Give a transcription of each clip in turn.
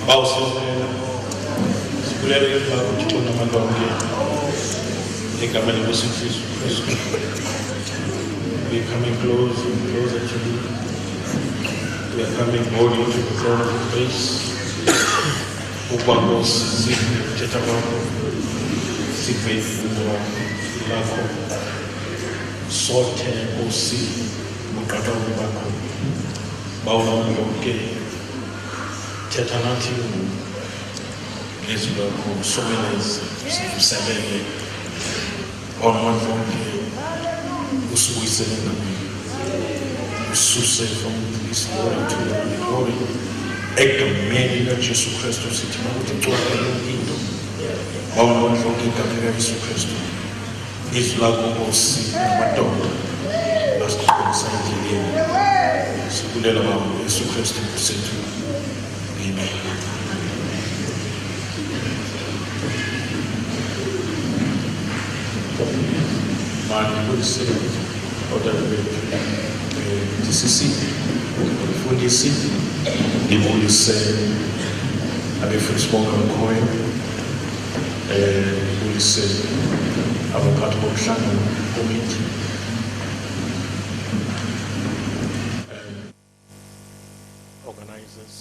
bawusizela sikulele emhlaba uThixo namalonke egameni lesifiso Kristu. We are coming closer to you. We are coming boldly to the throne of grace. Ubakos sithetha kwakho sive lakho sothe Nkosi uqaqabulo bakho bawulonke thetha nathi ngezwi lakho someleze sivuselele onke usubuyisele nami ususe from this glory to glory egameni laJesu Kristu sithi ukuthi ucwala yonke into bawulonke igama laJesu Kristu izwi lakho Nkosi namadolo asiqhubisa endleleni sikulela baba Yesu Kristu Nkosi. Amen. Mani kulise odabe DCC fundisi ngibulise abefundisi bonke abakhoyo ngibulise abaphathi bomhlangano committee organizers,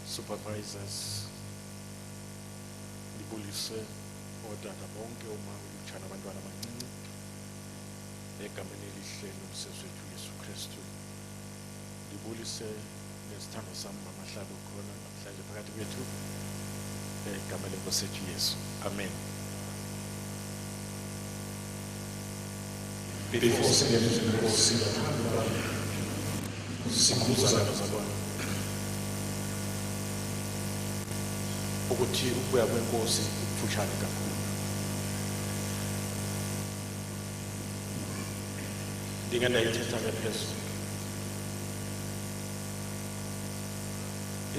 supervisors, ngibulise odada bonke omama olutsha nabantwana abancinci egameni elihle lomsebenzi wethu Yesu Kristu. Ngibulise nesithando sami mamahlalo khona namhlanje phakathi kwethu egameni lenkosi yethu Yesu. Amen. Before singena inkosi sikhuzana zabona ukuthi ukuya kwenkosi kufushane kakhulu. Ndingena ithetha phezulu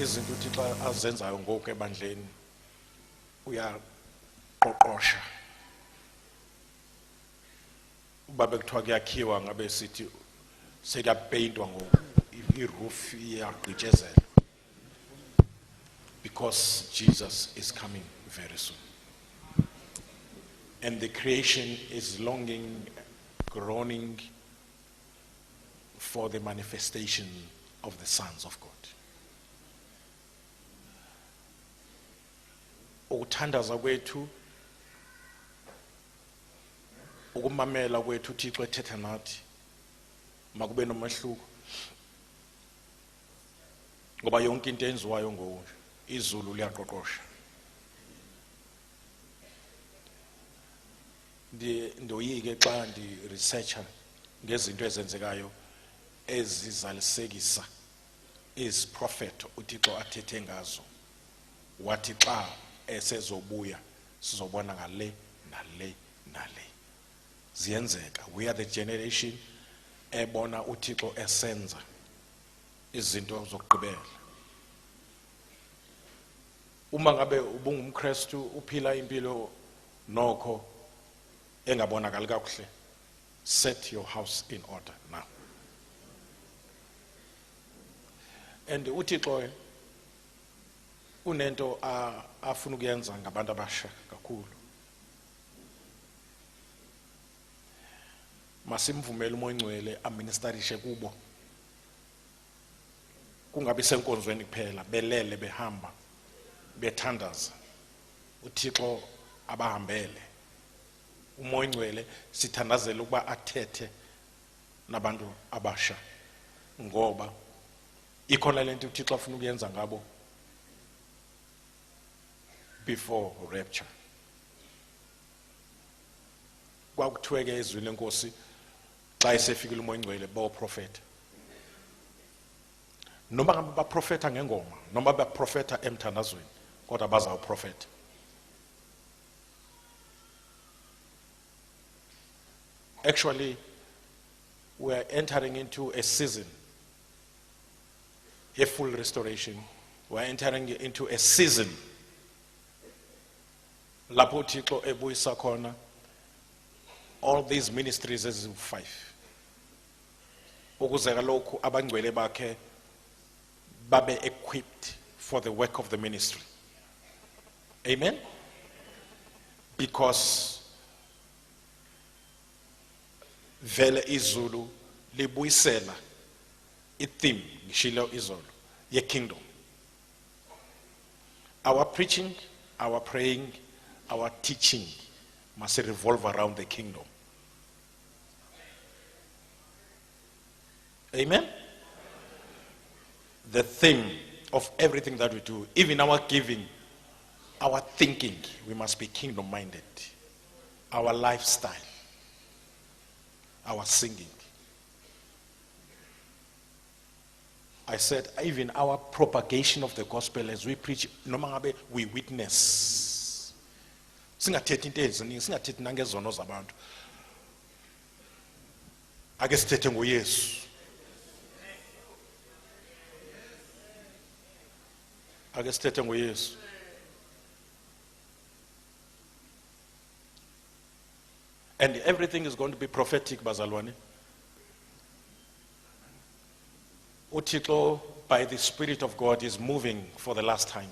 izinto uThixo azenzayo ngoku ebandleni uyaqoqosha. Ubabe kuthiwa kuyakhiwa ngabe sithi sekuyapeyintwa ngoku iroof iyagqitshezela because Jesus is coming very soon. And the creation is longing, groaning for the manifestation of the sons of God. Ukuthandaza kwethu, ukumamela kwethu uThixo ethetha nathi makube nomahluko, ngoba yonke into enziwayo ngoku izulu liyaqoqosha. Ndoyike xa ndi researcher ngezinto ezenzekayo ezizalisekisa is prophet uThixo athethe ngazo wathi xa esezobuya sizobona ngale nale nale ziyenzeka. We are the generation ebona uThixo esenza izinto zokugqibela. Uma ngabe ubungumKristu uphila impilo nokho engabonakali kakuhle, set your house in order now. And uThixo unento afuna ukuyenza ngabantu abasha kakhulu. Masimvumele uMoya Ngcwele administerishe kubo, kungabi senkonzweni kuphela, belele behamba bethandaza uThixo abahambele. uMoya Ngcwele sithandazela ukuba athethe nabantu abasha, ngoba ikhona lento uThixo afuna ukuyenza ngabo before rapture. Kwakuthiweke ezwini lenkosi xa esefikile uMoya Ngcwele bawoprofeta, noma ngabe baprofeta ngengoma noma baprofeta emthandazweni, kodwa bazawuprofeta. Actually, we are entering into a season, a full restoration. We are entering into a season lapho uThixo ebuyisa khona all these ministries eziwu-5 ukuze kalokhu abangcwele bakhe babe equipped for the work of the ministry. Amen? Because vele izulu libuyisela i-theme ngishilo izolo ye-kingdom. Our preaching, our praying, our teaching must revolve around the kingdom. Amen? The theme of everything that we do, even our giving, our thinking, we must be kingdom-minded. Our lifestyle, our singing. I said, even our propagation of the gospel as we preach, noma ngabe we witness. Singathethi into eziningi, singathethi nangezono zabantu. Ake sithethe ngoYesu. Ake sithethe ngoYesu. And everything is going to be prophetic, bazalwane. Uthixo, by the Spirit of God, is moving for the last time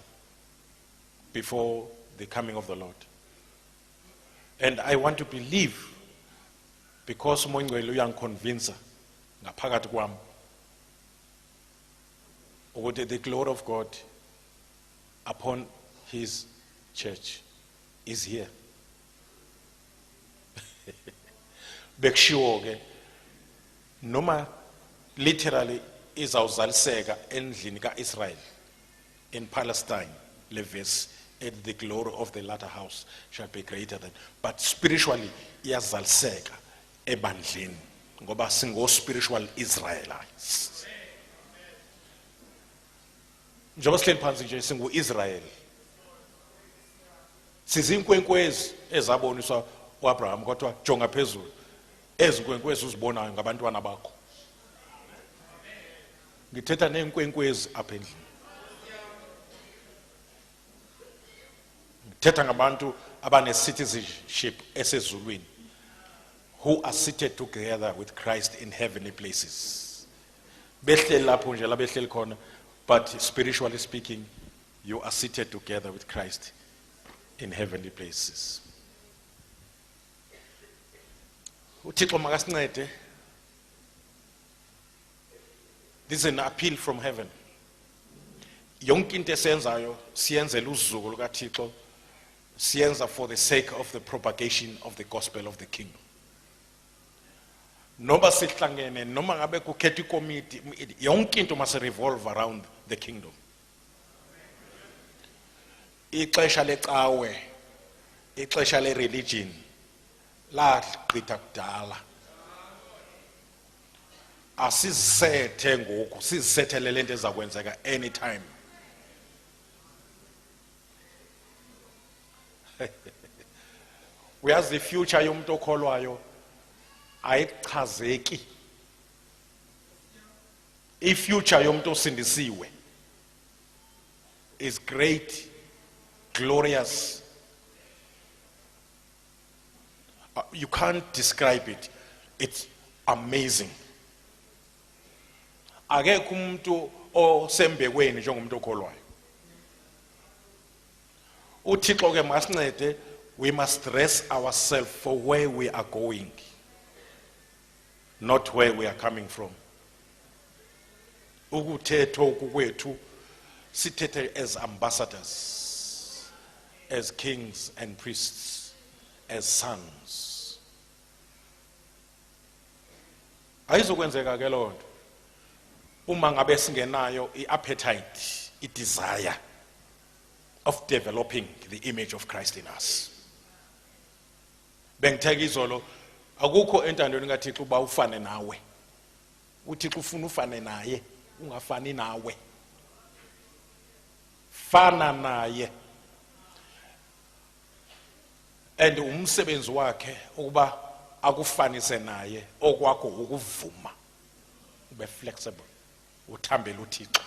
before the coming of the Lord. And I want to believe, because uMoyingcwele uyangiconvince ngaphakathi kwami ukuthi the glory of God upon his church is here. Bekushiwo ke noma literally izawuzaliseka endlini kaIsrael in Palestine, le verse, and the glory of the latter house shall be greater than, but spiritually iyazaliseka ebandleni ngoba singo spiritual Israelites. Njengoba sihleli phansi nje singu Israel, sizinkwenkwezi ezaboniswa uAbraham kodwa jonga phezulu, ezinkwenkwezi uzibonayo ngabantwana bakho. Ngithetha neenkwenkwezi apha endlini. Ngithetha ngabantu abane citizenship esezulwini, who are seated together with Christ in heavenly places. Behleli lapho nje la behleli khona, but spiritually speaking, you are seated together with Christ in heavenly places. uThixo makasincede. This is an appeal from heaven. Yonke into esenzayo siyenzela uzuko lukaThixo, siyenza for the sake of the propagation of the gospel of the kingdom. Noma sihlangene, noma ngabe kukhetha ikomiti, yonke into must revolve around the kingdom. Ixesha lecawe, ixesha le religion la gqitha kudala. Asizethe ngoku, sizithethele lento ezakwenzeka anytime. Uyazi the future yomuntu okholwayo ayichazeki. I-future yomuntu osindisiwe is great, glorious. You can't describe it. It's amazing. Akekho umuntu osembekweni njengomuntu okholwayo. uThixo ke masincede, we must dress ourselves for where we are going, not where we are coming from. Ukuthetho kwethu sithethe as ambassadors, as kings and priests, as sons. Ayizokwenzeka ke lonto uma ngabe singenayo i-appetite, i-desire of developing the image of Christ in us. Bengitheka izolo, akukho entandweni kaThixo uba ufane nawe. uThixo ufuna ufane naye, ungafani nawe. Fana naye. And umsebenzi wakhe ukuba akufanise naye, okwakho ukuvuma, ube flexible, uthambele uThixo.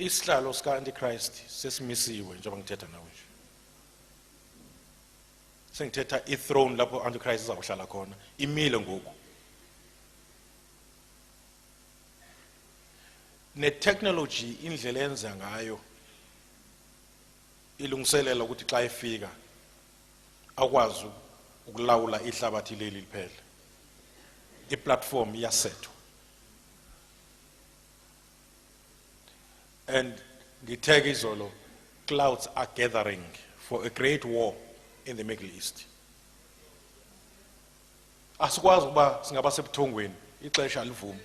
isihlalo sika Antichrist sesimisiwe njengoba ngithetha nawe nje. Sengithetha i-throne lapho Antichrist izakuhlala khona imile ngoku. Ne-technology indlela enza ngayo ilungiselela ukuthi xa ifika akwazi ukulawula ihlabathi leli liphela. I-platform iyasethwa. And ngitheke izolo, clouds are gathering for a great war in the Middle East. Asikwazi ukuba singaba sebuthongweni ixesha livuma.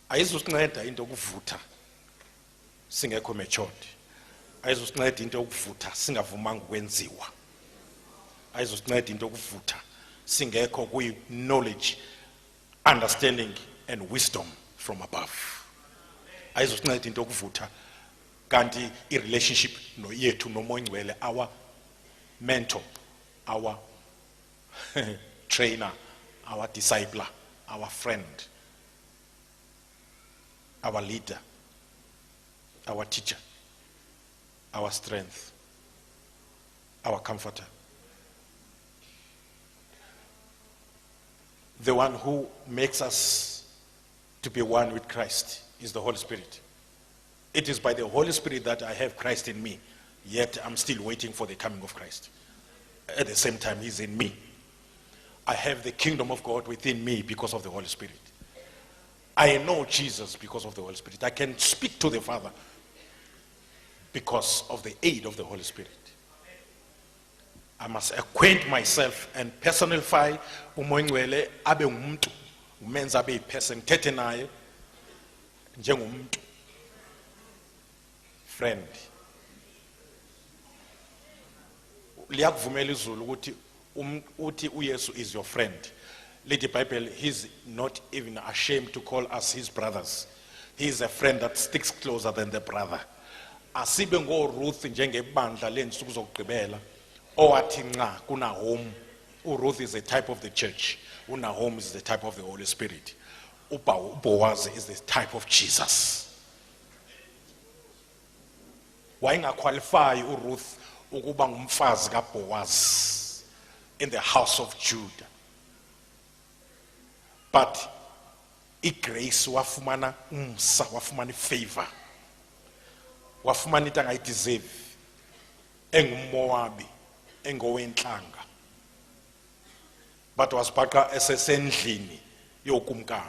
Ayizusinceda into yokuvutha singekho matured. Ayizusinceda into yokuvutha singavumanga ukwenziwa. Ayizusinceda into yokuvutha singekho kwi-knowledge, understanding and wisdom from above. Ayizusinceda into yokuvutha kanti i-relationship yethu noMoya Ngcwele, our mentor, our trainer, our discipler, our friend, our leader, our teacher, our strength, our comforter. The one who makes us to be one with Christ is the Holy Spirit. It is by the Holy Spirit that I have Christ in me, yet I'm still waiting for the coming of Christ. At the same time, He's in me. I have the kingdom of God within me because of the Holy Spirit. I know Jesus because of the Holy Spirit. I can speak to the Father because of the aid of the Holy Spirit. I must acquaint myself and personify uMoya Ngcwele abe ngumuntu, umenza abe person, thethe naye njengomuntu, friend. Liyakuvumela izulu ukuthi uthi uYesu is your friend. Let the Bible, he's not even ashamed to call us his brothers. He is a friend that sticks closer than the brother. Asibe ngoRuth njengebandla lensuku zokugqibela owathi nca kuNahum. uRuth is a type of the church. uNahum is the type of the Holy Spirit. uBoaz is the type of Jesus. Wayengaqqualify uRuth ukuba ngumfazi kaBoaz in the house of Judah. But igrace wafumana umsa, wafumana favor, wafumana into angayideserve, engummowabi, engowenhlanga, but wasibhaqa esesendlini yokumkani,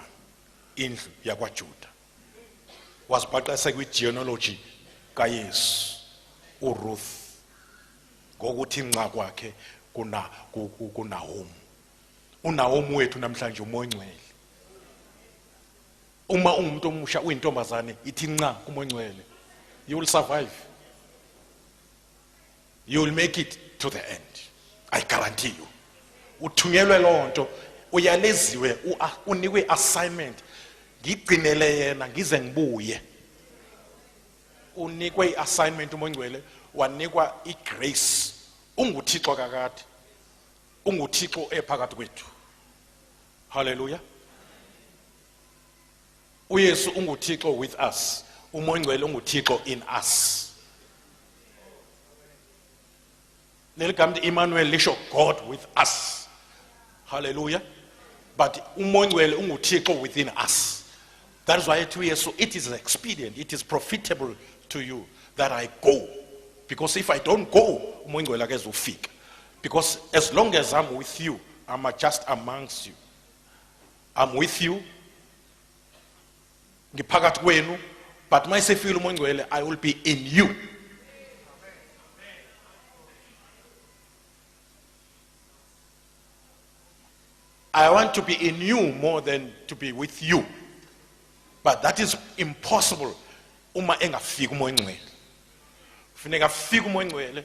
indlu yakwaJuda. Wasibhaqa esekwi-genealogy kaYesu, uRuth, ngokuthi nca kwakhe kuNahum. uNahum wethu namhlanje uMoya Ngcwele. Uma ungumuntu omusha uyintombazane ithi nca kuMoya Ngcwele, you will survive. You will make it to the end. I guarantee you. Uthunyelwe lonto, uyaleziwe, unikwe assignment. Ngigcinele yena ngize ngibuye. Unikwe assignment uMoya Ngcwele, wanikwa igrace. UnguThixo kakade. UnguThixo ephakathi kwethu. Hallelujah. uYesu unguThixo with us. uMoya Ngcwele unguThixo in us. Neligama Emmanuel lisho God with us. Hallelujah. But uMoya Ngcwele unguThixo within us. That is why to Yesu it is expedient, it is profitable to you that I go. Because if I don't go, uMoya Ngcwele akezufika. Because as long as I'm with you, I'm just amongst you. I'm with you. Ngiphakathi kwenu, but mayisefika uMoya Ngcwele, I will be in you. I want to be in you more than to be with you. But that is impossible uma engafika uMoya Ngcwele. Kufuneka afike uMoya Ngcwele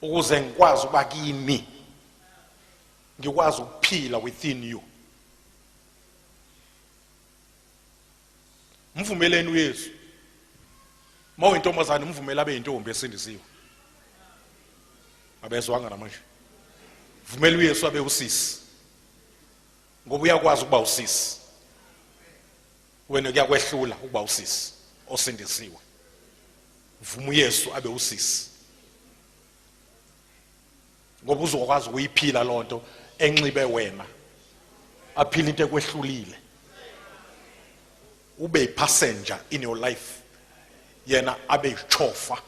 ukuze ngikwazi ukuba kimi, ngikwazi ukuphila within you. Mvumeleni uYesu. Mawuyintombazane mvumela abe yintombi esindisiwe. Abezwanga namanje. Vumela uYesu abe usisi. ngoba uyakwazi ukuba usisi. Wena kuyakwehlula ukuba usisi osindisiwe. Vuma uYesu abe usisi, ngoba uzokwazi ukuyiphila lonto enxibe wena, aphila into ekwehlulile. Ube passenger in your life, yena abe chauffeur,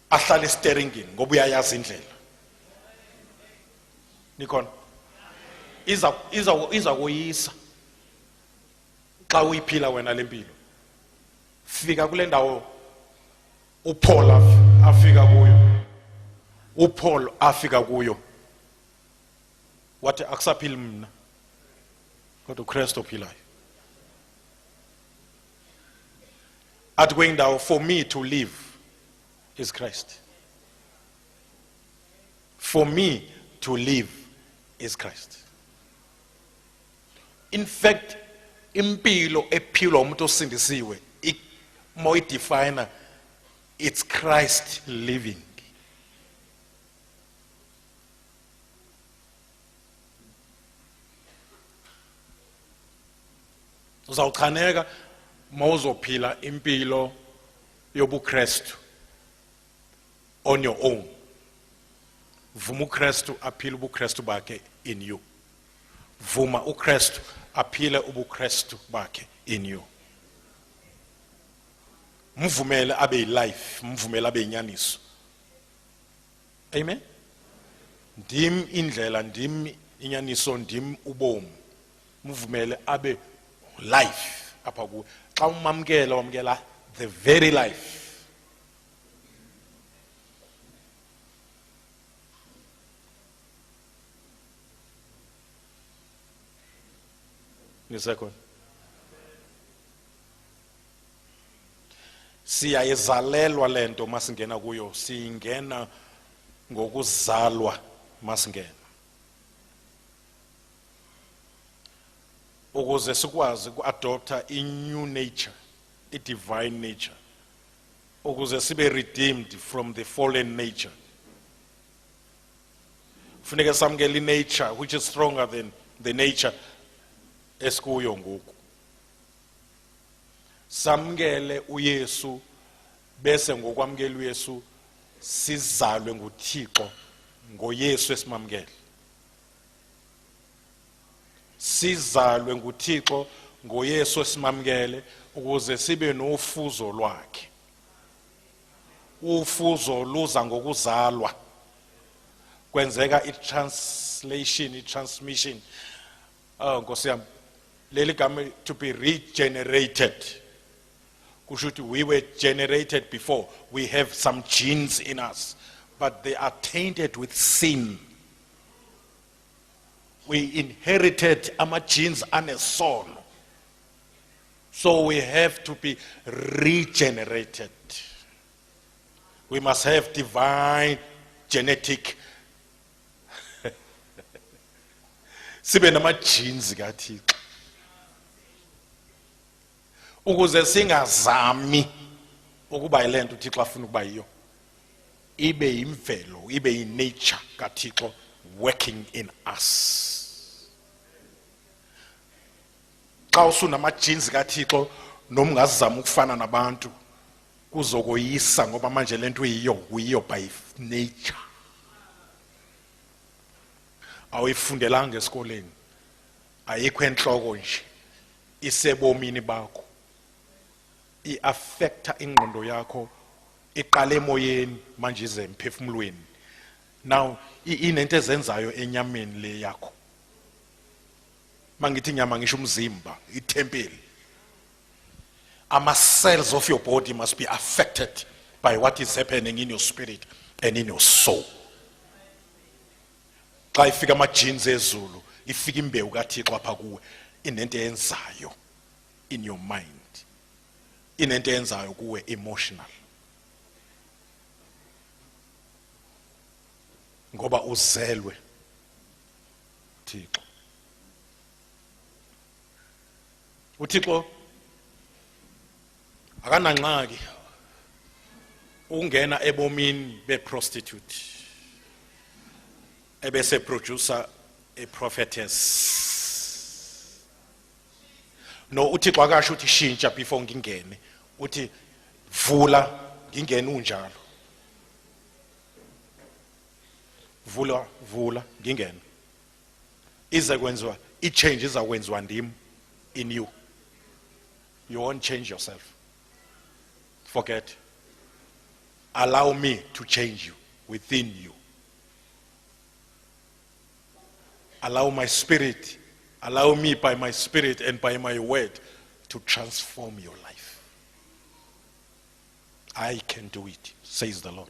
ahlale steeringini ngoba uyayazi indlela. Nikhona iza kuyisa xa uyiphila wena lempilo. Fika kule ndawo uPaul afika kuyo, wathi akusaphili mina kodwa uKristu ophilayo. Athi kwendawo, for me to live is Christ. For me to live is Christ. In fact, impilo ephilwa umuntu osindisiwe, more definer, it's Christ living. Uzawuchaneka mawuzophila impilo yobuKristu on your own. Vuma uKristu aphile ubuKristu bakhe in you. Vuma uKristu aphile ubuKristu bakhe in you. Mvumele abe life, mvumele abe inyaniso. Amen. Ndim indlela, ndim inyaniso, ndim ubomi. Mvumele abe life apha kuwe. Xa umamkela wamkela the very life. Nisekho siyayizalelwa lento masingena kuyo, singena ngokuzalwa masingena, ukuze sikwazi ukuadopta i-new nature, i-divine nature, ukuze sibe redeemed from the fallen nature. Funeka samkele i-nature which is stronger than the nature esikuyo ngoku. Samkele uYesu, bese ngokwamkela uYesu sizalwe nguThixo ngoYesu esimamkele. Sizalwe nguThixo ngoYesu esimamkele ukuze sibe nofuzo lwakhe. Ufuzo luza ngokuzalwa. Kwenzeka i-translation, i-transmission. Nkosi yami, leli gama to be regenerated. Kushuthi we were generated before. We have some genes in us, but they are tainted with sin. We inherited our genes anesono. So we have to be regenerated. We must have divine genetic sibe nama genes kaThixo, ukuze singazami ukuba yilento uThixo afuna ukuba yiyo. Ibe imvelo, ibe inature kaThixo working in us. Xa usunama genes kaThixo noma ungazama ukufana nabantu kuzokoyisa, ngoba manje lento uyiyo by nature. Awuyifundelanga esikoleni, ayikho enhloko nje, isebomini bakho, i-affecta ingqondo yakho, iqala emoyeni manje ize emphefumulweni. Now inento ezenzayo enyameni le yakho. Mangithi inyama ngisho umzimba, itempeli. Ama cells of your body must be affected by what is happening in your spirit and in your soul. Xa ifika ama genes ezulu, ifika imbewu kaThixo apha kuwe, inento eyenzayo in your mind, inento eyenzayo kuwe emotional, ngoba uzelwe Thixo. uThixo akananxaki ungena ebomini beprostitute ebese producer a prophetess. No, uThixo akasho uthi shintsha before ngingene. Uthi vula ngingene unjalo. Vula ngingene. Iza kwenziwa i-change izakwenziwa ndim in you. You won't change yourself. Forget. Allow me to change you within you. Allow my spirit, allow me by my spirit and by my word to transform your life. I can do it, says the Lord.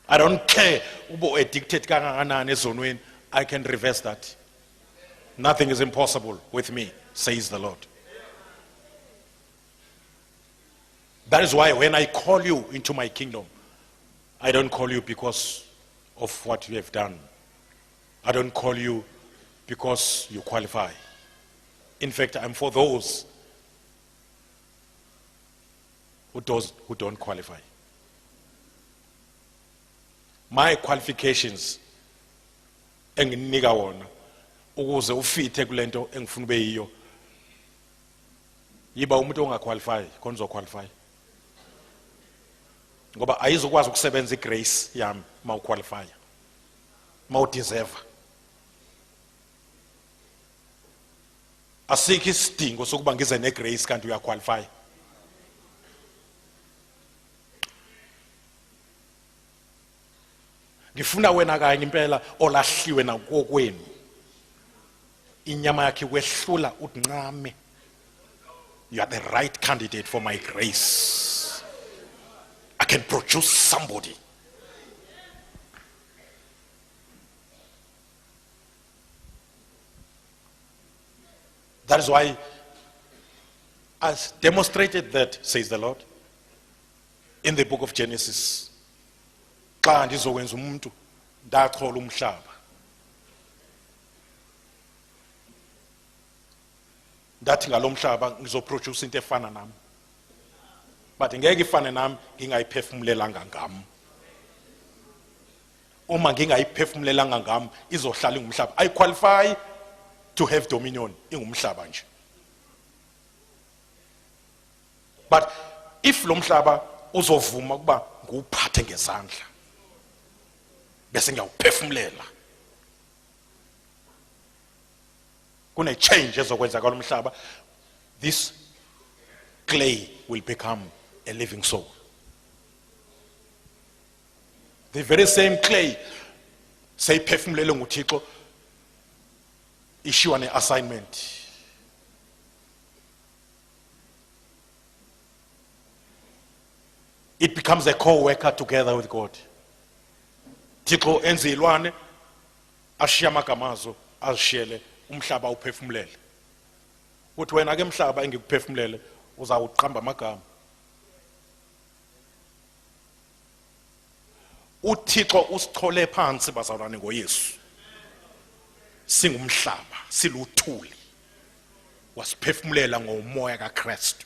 I don't care ubo addicted kangakanani ezonweni. I can reverse that. Nothing is impossible with me, says the Lord. That is why when I call you into my kingdom, I don't call you because of what you have done. I don't call you because you qualify. In fact, I'm for those who don't qualify. My qualifications enginika wona ukuze ufithe kulento engifuna ube yiyo. Yiba umuntu ongaqualify khona uzoqualify. Ngoba ayizokwazi ukusebenza igrace yami mawuqualify. Mawudeserve. Asikho isidingo sokuba ngize negrace kanti uyaqualify. Ngifuna wena kanye impela olahliwe nakokwenu. Inyama yakhe kwehlula uNcame. You are the right candidate for my grace. I can produce somebody. That is why I demonstrated that, says the Lord, in the book of Genesis. Xa ndizokwenza umuntu ndachola umhlaba. Ndathi ngalomhlaba ngizoproduce into efana nami. But ngeke ifane nami ngingayiphefumulelanga ngami. Uma ngingayiphefumulelanga ngami izohlala ingumhlaba. I qualify to have dominion ingumhlaba nje. But if lo mhlaba uzovuma kuba nguphathe ngezandla bese ngiyawuphefumulela, kune change ezokwenzakala umhlaba, this clay will become a living soul. The very same clay seyiphefumulele nguThixo ishiwa ne-assignment. It becomes a co-worker together with God. Thixo enze ilwane ashiya amagamazo azishiyele umhlaba uphefumulele. Uthi wena ke mhlaba engikuphefumulele uzawuqamba amagama. uThixo usichole phansi bazalwane ngoYesu. Singumhlaba, siluthuli. Wasiphefumulela ngomoya kaKristu.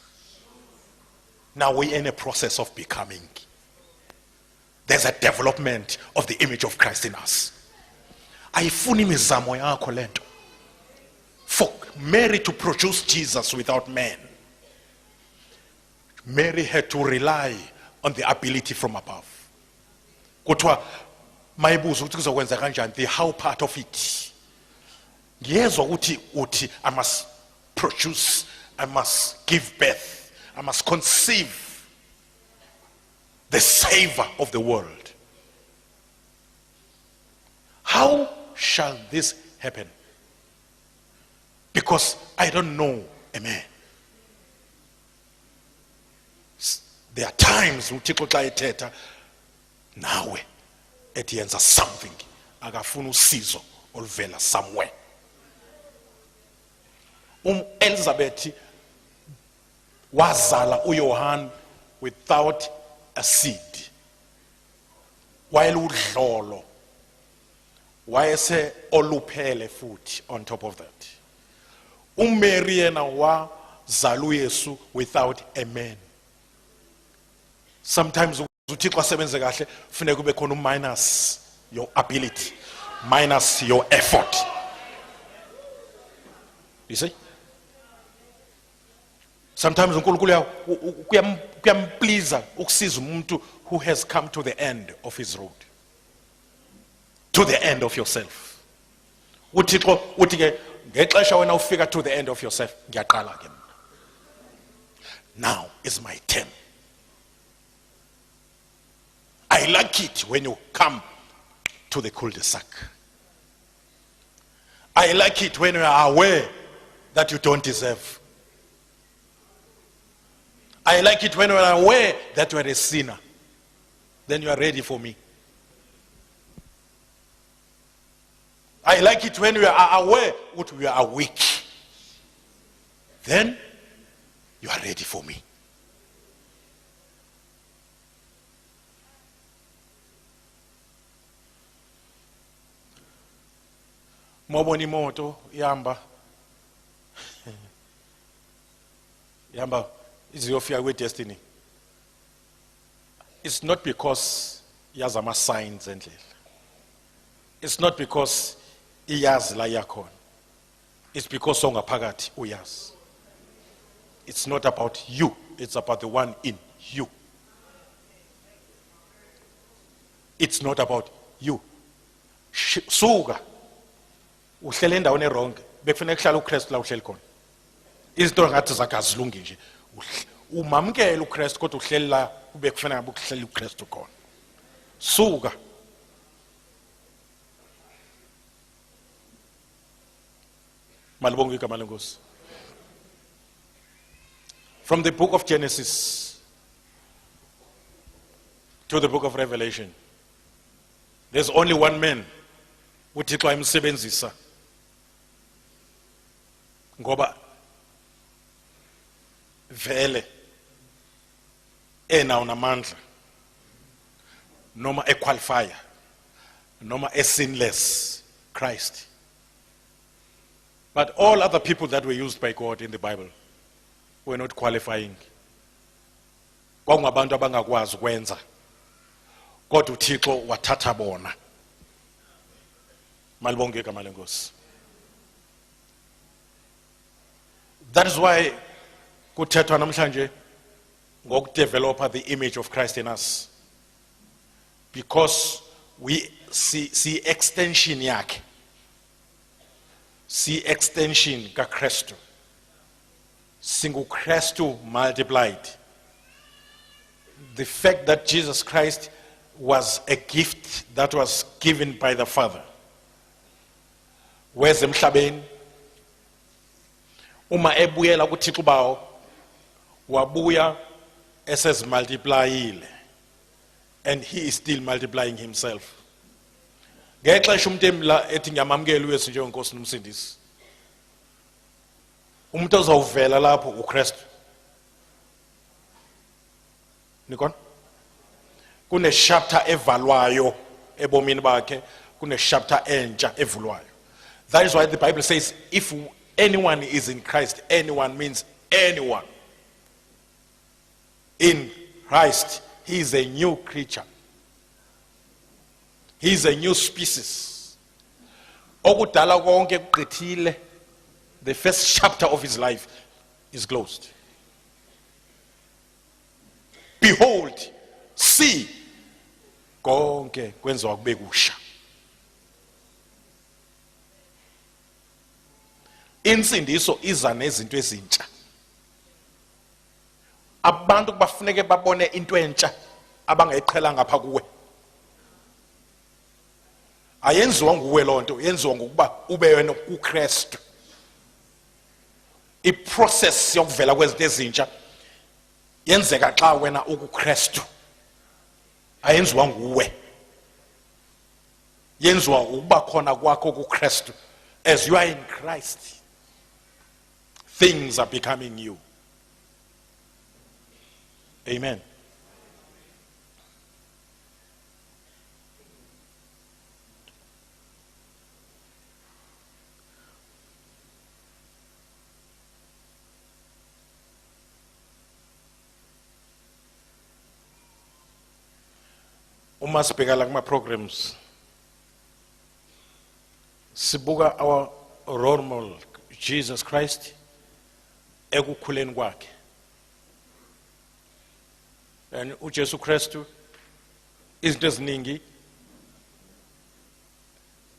Now we're in a process of becoming. There's a development of the image of Christ in us. Ayifuni imizamo yakho lento. For Mary to produce Jesus without man, Mary had to rely on the ability from above. Kuthiwa mayibuza ukuthi kuzokwenza kanjani, the how part of it. Ngiyezwa ukuthi I must produce, I must give birth, I must conceive the Savior of the world. How shall this happen? Because I don't know a man. There are times uThixo xa ethetha nawe ethi yenza something akafuna usizo oluvela somewhere. Elizabeth wazala uYohane without a seed. While udlolo wayese oluphele futhi on top of that. Mary yena wazala uYesu without a man. Sometimes uThixo asebenze kahle funeka kube khona uminus your ability minus your effort. You see? Sometimes uNkulunkulu kuyampliza ukusiza umuntu who has come to the end of his road. To the end of yourself. UThixo uthi ke ngexesha wena ufika to the end of yourself, ngiyaqala ke. Now is my turn. I like it when you come to the cul-de-sac. I like it when you are aware that you don't deserve. I like it when you are aware that you are a sinner. Then you are ready for me. I like it when you are aware that we are weak. Then you are ready for me. Moboni moto yamba iziyofika with destiny. It's not because yazama signs endlela. It's not because iyazi la yakhona. It's because songaphakathi uyazi. It's not about you, it's about the one in you. It's not about you. Suka uhlele endaweni wrong, bekufanele kuhlala uKristu la uhleli khona. Izinto ngathi zakazilungi nje. Umamkela uKristu kodwa uhleli la kube kufanele ukuhlela uKristu khona. Suka. Malibonga igama lenkosi. From the book of Genesis to the book of Revelation, there's only one man uThixo ayemsebenzisa ngoba vele enawo namandla noma equalifier noma sinless, Christ. But all other people that were used by God in the Bible were not qualifying. Kwakungabantu abangakwazi ukwenza kodwa uThixo wathatha bona. Malibonge igama lenkosi. That is why kuthethwa namhlanje ngokudevelopa the image of Christ in us, because we see extension yakhe, see extension kaKristu, singuKristu multiplied. The fact that Jesus Christ was a gift that was given by the Father. Where's emhlabeni uma ebuyela kuThixo bawo wabuya esezimultiplyile, and he is still multiplying himself. Ngexesha umuntu emla ethi ngiyamamkela uYesu njengenkosi nomsindisi, umuntu ozawuvela lapho uKristu. Nikon kune chapter evalwayo ebomini bakhe, kune chapter entsha evulwayo. That is why the Bible says if anyone is in Christ, anyone means anyone. In Christ, he is a new creature. He is a new species. Okudala konke kuqithile. The first chapter of his life is closed. Behold, see, konke kwenziwa kube kusha. Insindiso iza nezinto ezintsha. Abantu bafuneke babone into entsha abangayiqhela ngapha kuwe. Ayenziwa nguwe lonto, yenziwa ngokuba ube wena kuKristu. I-process yokuvela kwezinto ezintsha yenzeka xa wena ukuKristu. Ayenziwa nguwe. Yenziwa ukuba khona kwakho kuKristu. As you are in Christ, things are becoming new. Amen. Uma sibheka la kuma programs sibuka our role model Jesus Christ ekukhuleni kwakhe. And uJesu Kristu izinto eziningi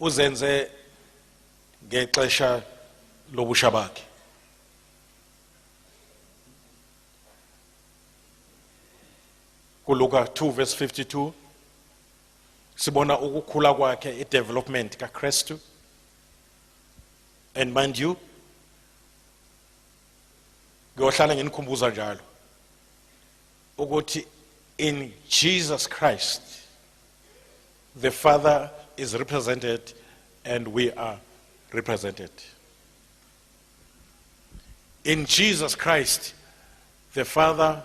uzenze ngexesha lobusha bakhe. Luka 2 verse 52 sibona ukukhula kwakhe, i-development kaKristu. And mind you, ngiyohlala nginikhumbuza njalo ukuthi in Jesus Christ the Father is represented and we are represented. In Jesus Christ the Father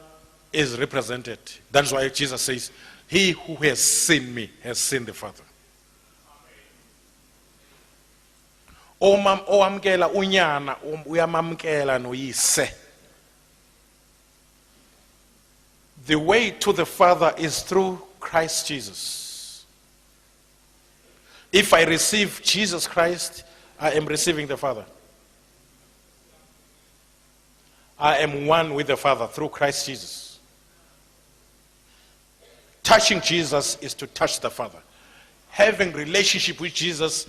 is represented. That's why Jesus says, he who has seen me has seen the Father. Owamkela unyana uyamamkela noyise. The way to the Father is through Christ Jesus. If I receive Jesus Christ, I am receiving the Father. I am one with the Father through Christ Jesus. Touching Jesus is to touch the Father. Having relationship with Jesus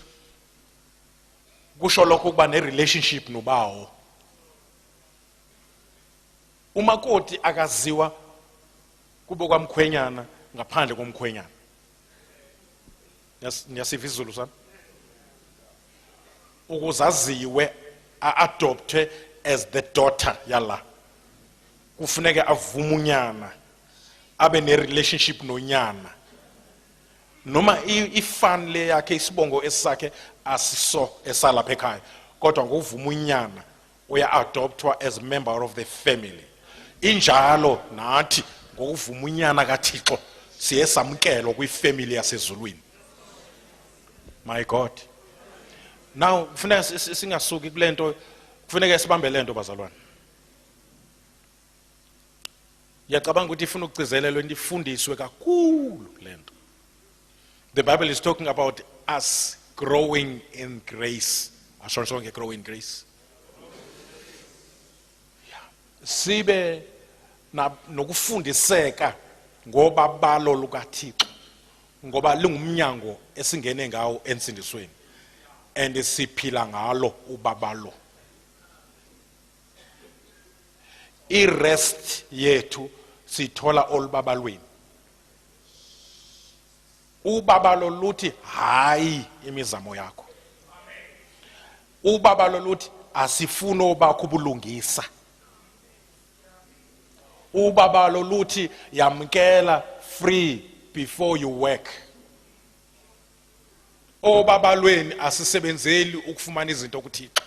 kusho lokho kuba ne relationship nobawo. Umakoti akaziwa kube kwamkhwenyana ngaphandle komkhwenyana. Niyasiva isiZulu sami? Ukuzaziwe a-adoptwe as the daughter yala. Kufuneka avume unyana abe ne relationship nonyana. Noma ifan le yakhe isibongo esakhe asiso esalapha ekhaya, kodwa ngokuvuma unyana uya adoptwa as a member of the family. Injalo nathi ngokuvuma unyana kaThixo siye samkelwa kwifamily yasezulwini. My God. Now kufuneka singasuki kulento, kufuneka sibambe lento bazalwane. Yacabanga ukuthi ifuna ukugcizelelwa indifundiswe kakhulu lento. The Bible is talking about us growing in grace. Asho sonke grow in grace. Yeah. Sibe nokufundiseka ngoba balo lukaThixo. Ngoba lingumnyango esingene ngawo ensindisweni. And siphila ngalo ubabalo. I-rest yethu sithola olubabalweni. Ubabalo luthi hayi imizamo yakho. Ubabalo luthi asifuna obakho ubulungisa. Ubabalo luthi yamkela free before you work. Obabalweni asisebenzeli ukufumana izinto kuThixo.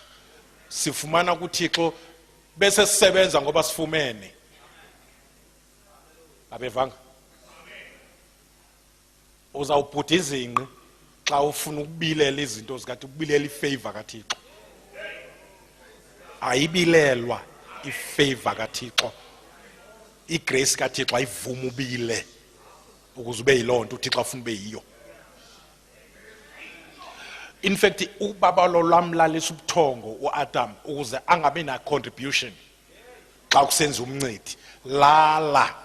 Sifumana kuThixo bese sisebenza ngoba sifumene. Abevanga. Uzawubhudha izinqi xa ufuna ukubilela izinto zikathi ukubilela ifavor kaThixo. Ayibilelwa ifavor kaThixo. Igrace kaThixo ayivuma ubile ukuze ube yilonto uThixo afuna ube yiyo. In fact ubabalo lamlalisa ubuthongo uAdam ukuze angabe na contribution xa kusenza umncedi. Lala.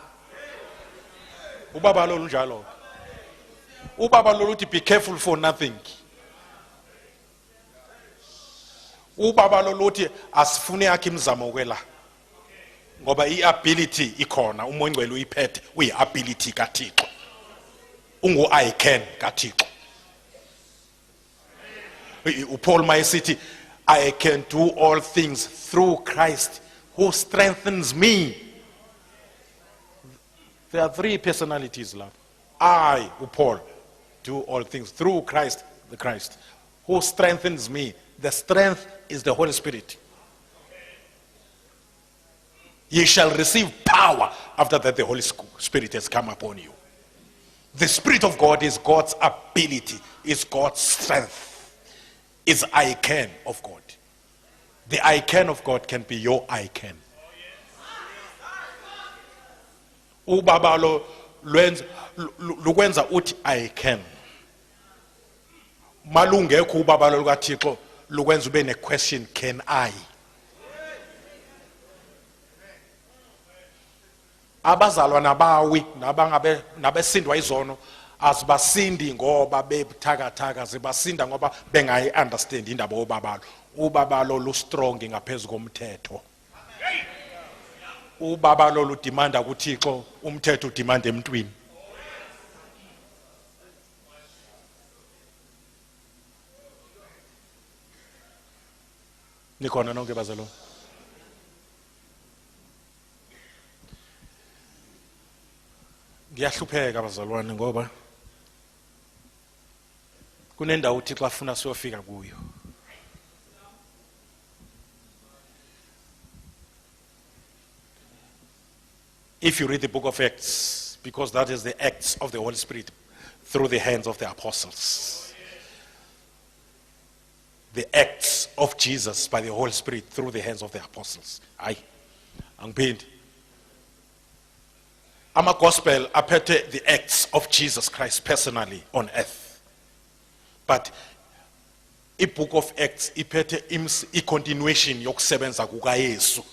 Ubabalo lunjalo. Ubabalo luthi be careful for nothing. Ubabalo luthi asifune yakhe imizamo kwela. Ngoba iability ikhona, uMongcwele uyiphethe, uyiability kaThixo. Ungu I can kaThixo. uPaul mayesithi I can do all things through Christ who strengthens me. There are three personalities, love. I, uPaul, do all things through Christ, the Christ, who strengthens me. The strength is the Holy Spirit. Ye shall receive power after that the Holy Spirit has come upon you. The Spirit of God is God's ability, is God's strength, is I can of God. The I can of God can be your I can. Ubabalo lukwenza uthi I can. malungekho ubaba lo lukaThixo lukwenza ube ne-question, can I? Abazalwa nabawi nabesindwa izono azibasindi ngoba bebuthakathaka, zibasinda ngoba bengayi understand indaba obabalo. Ubabalo lu strong ngaphezulu komthetho. Ubabalo lu demanda kuThixo, umthetho udemanda emntwini. Nikhona nonke bazalwane? Ngiyahlupheka bazalwane ngoba kunendawo uThixo afuna siyofika kuyo. If you read the book of Acts, because that is the acts of the Holy Spirit through the hands of the apostles. The acts of Jesus by the Holy Spirit through the hands of the apostles. Aye. Angipindi. Ama gospel aphethe the acts of Jesus Christ personally on earth. But the book of Acts iphethe a continuation yokusebenza kukaYesu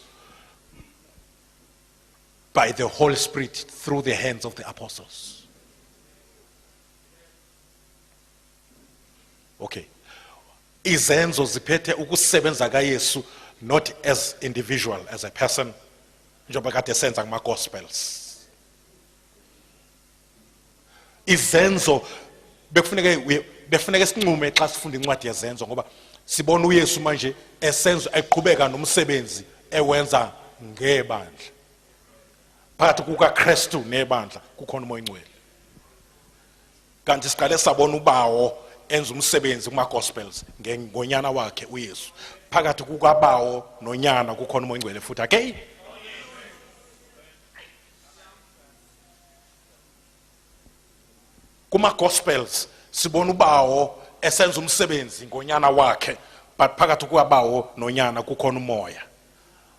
by the Holy Spirit through the hands of the apostles. Okay. Izenzo ziphethe ukusebenza kaYesu not as individual, as a person, njengoba kade senza kuma gospels. Izenzo bekufuneka sinqume xa sifunda incwadi yezenzo ngoba sibona uYesu manje esenzo eqhubeka nomsebenzi ewenza ngebandla. Phakathi kukaKristu nebandla kukhona umoya ingcwele. Kanti siqale sabona ubawo enza umsebenzi kuma gospels ngonyana wakhe uYesu. Phakathi kukabawo nonyana kukhona umoya ingcwele futhi again. Kuma gospels sibona ubawo esenza umsebenzi ngonyana wakhe, but phakathi kukabawo nonyana kukhona umoya.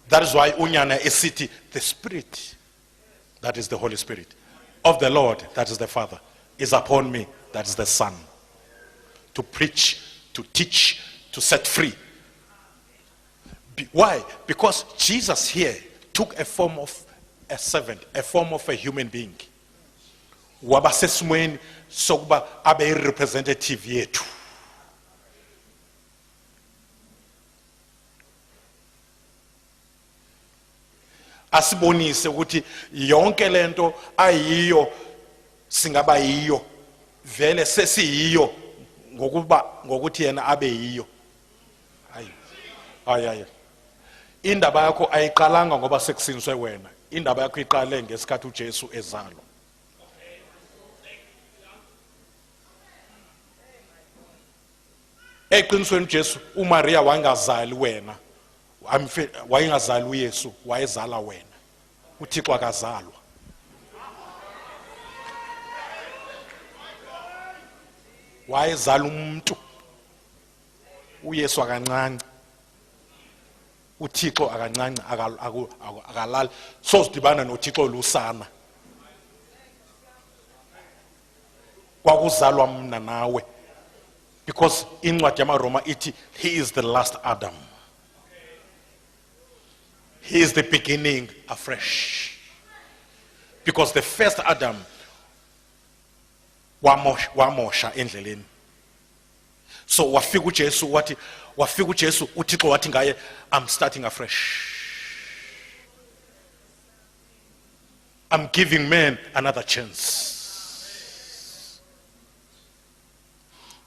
That is why unyana esithi the Spirit, that is the Holy Spirit, of the Lord, that is the Father, is upon me, that is the Son, to preach, to teach, to set free. Why? Because Jesus here took a form of a servant, a form of a human being. Wabasesimweni sokuba abe representative yethu. Asibonise ukuthi yonke lento ayiyo singaba yiyo vele sesiyiyo ngokuthi yena abe yiyo. Hayi. Indaba yakho ayiqalanga ngoba sekusiniswe wena. Indaba yakho iqale ngesikhathi uJesu ezalwa. Eqinisweni uJesu uMaria wangazali wena. Wayengazali uYesu, wayezala wena. uThixo akazalwa. Wayezala umuntu. uYesu akancane. uThixo akancane akalali. So sidibana noThixo lusana. Kwakuzalwa mina nawe. Because incwadi yamaRoma ithi he is the last Adam. He is the beginning afresh. Because the first Adam wamosha endleleni. So wafika uJesu uThixo wathi ngaye, I'm starting afresh. I'm giving man another chance.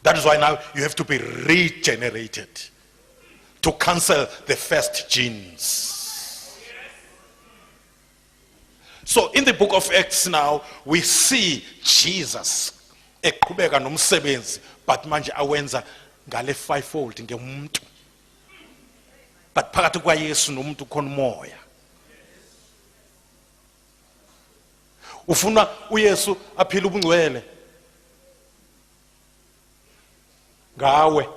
That is why now you have to be regenerated to cancel the first genes. So in the book of Acts now, we see Jesus eqhubeka nomsebenzi, but manje awenza ngale fivefold ngemuntu. But phakathi kwaYesu nomuntu khona umoya. Ufuna uYesu aphile ubungcwele ngawe.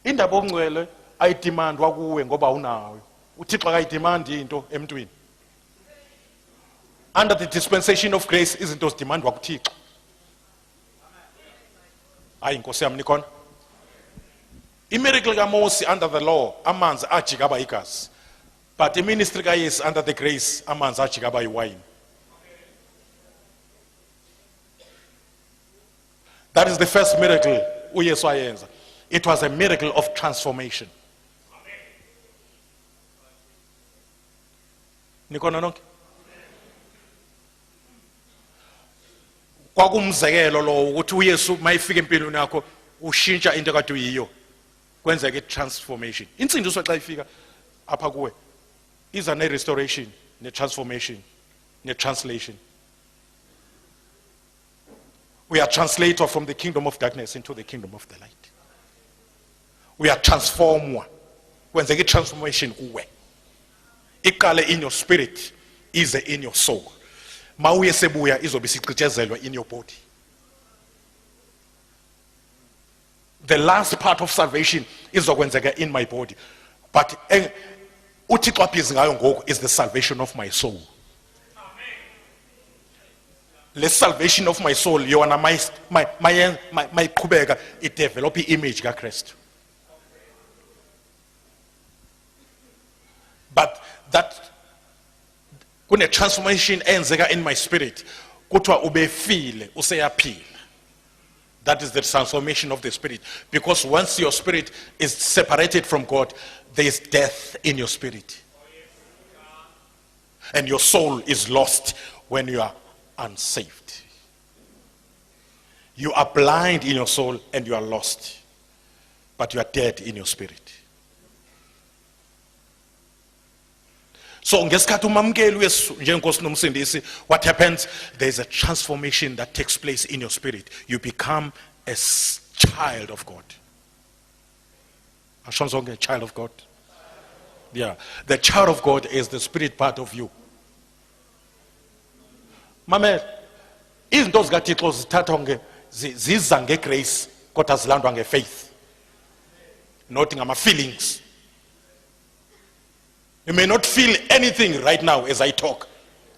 Indaba obungcwele ayidimandwa kuwe ngoba unawo. uThixo akayidimandi into emntwini. Under the dispensation of grace izinto zidimandwa kuThixo. hayi inkosi yami nikhona. Imiracle kaMose under the law amanzi ajika aba igazi, but iministry kaYesu under the grace amanzi ajika aba iwine. That is the first miracle uYesu ayenza. It was a miracle of transformation. Nikhona nonke? Kwakumzekelo lo ukuthi uYesu mayifika empilweni yakho ushintsha into kade uyiyo kwenzeka i-transformation. Insindiso xa ifika apha kuwe iza ne-restoration, ne-transformation, ne-translation. We are translated from the kingdom of darkness into the kingdom of the light. We are transformed. Kwenzeka i-transformation kuwe. Iqale in your spirit, ize in your soul. Mawuye sebuya izobe isicitshezelwa in your body. The last part of salvation izokwenzeka in my body. But uThixo aphize ngayo ngoku is the salvation of my soul. The salvation of my soul yona mayiqhubeka idevelop i-image kaKristu. But that kune transformation enzeka in my spirit kuthiwa ubefile useyaphila. That is the transformation of the spirit, because once your spirit is separated from God, there is death in your spirit, and your soul is lost when you are unsaved. You are blind in your soul and you are lost, but you are dead in your spirit. So ngesikhathi umamkela uYesu njengenkosi nomsindisi, what happens? There is a transformation that takes place in your spirit. You become a child of God. A child of God. Yeah, the child of God is the spirit part of you. Mamela, izinto zikaThixo zithathwa ziza ngegrace kodwa zilandwa ngefaith, not ngama feelings. You may not feel anything right now as I talk,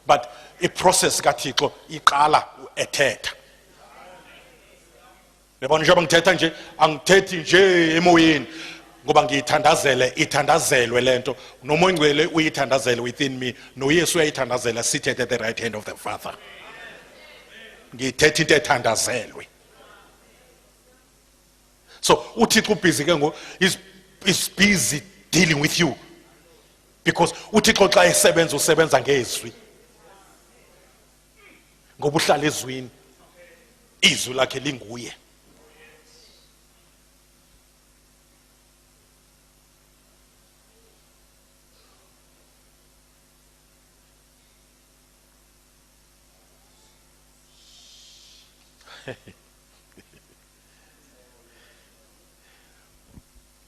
but a process kaThixo iqala ethetha. Lebona njengoba ngithetha nje angithethi nje emoyeni ngoba ngiyithandazele ithandazelwe lento, nomoya ngcwele uyithandazele within me, noYesu uyayithandazela seated at the right hand of the Father. Ngiyithetha into ethandazelwe. So uThixo busy ke ngo is busy dealing with you. Because uThixo xa esebenza usebenza ngezwi. Ngoba uhlala ezwini. Izwi lakhe linguye.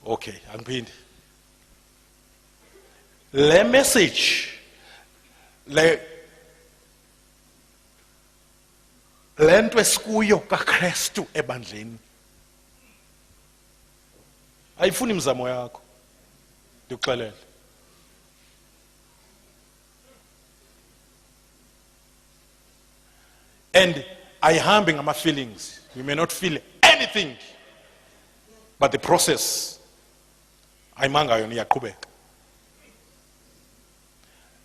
Okay, angiphindi. Le message lento esikuyo kaKristu ebandleni ayifuni imizamo yakho, ndikuxelele. And ayihambi ngama feelings. You may not feel anything, but the process ayimanga yona iyaqhubeka.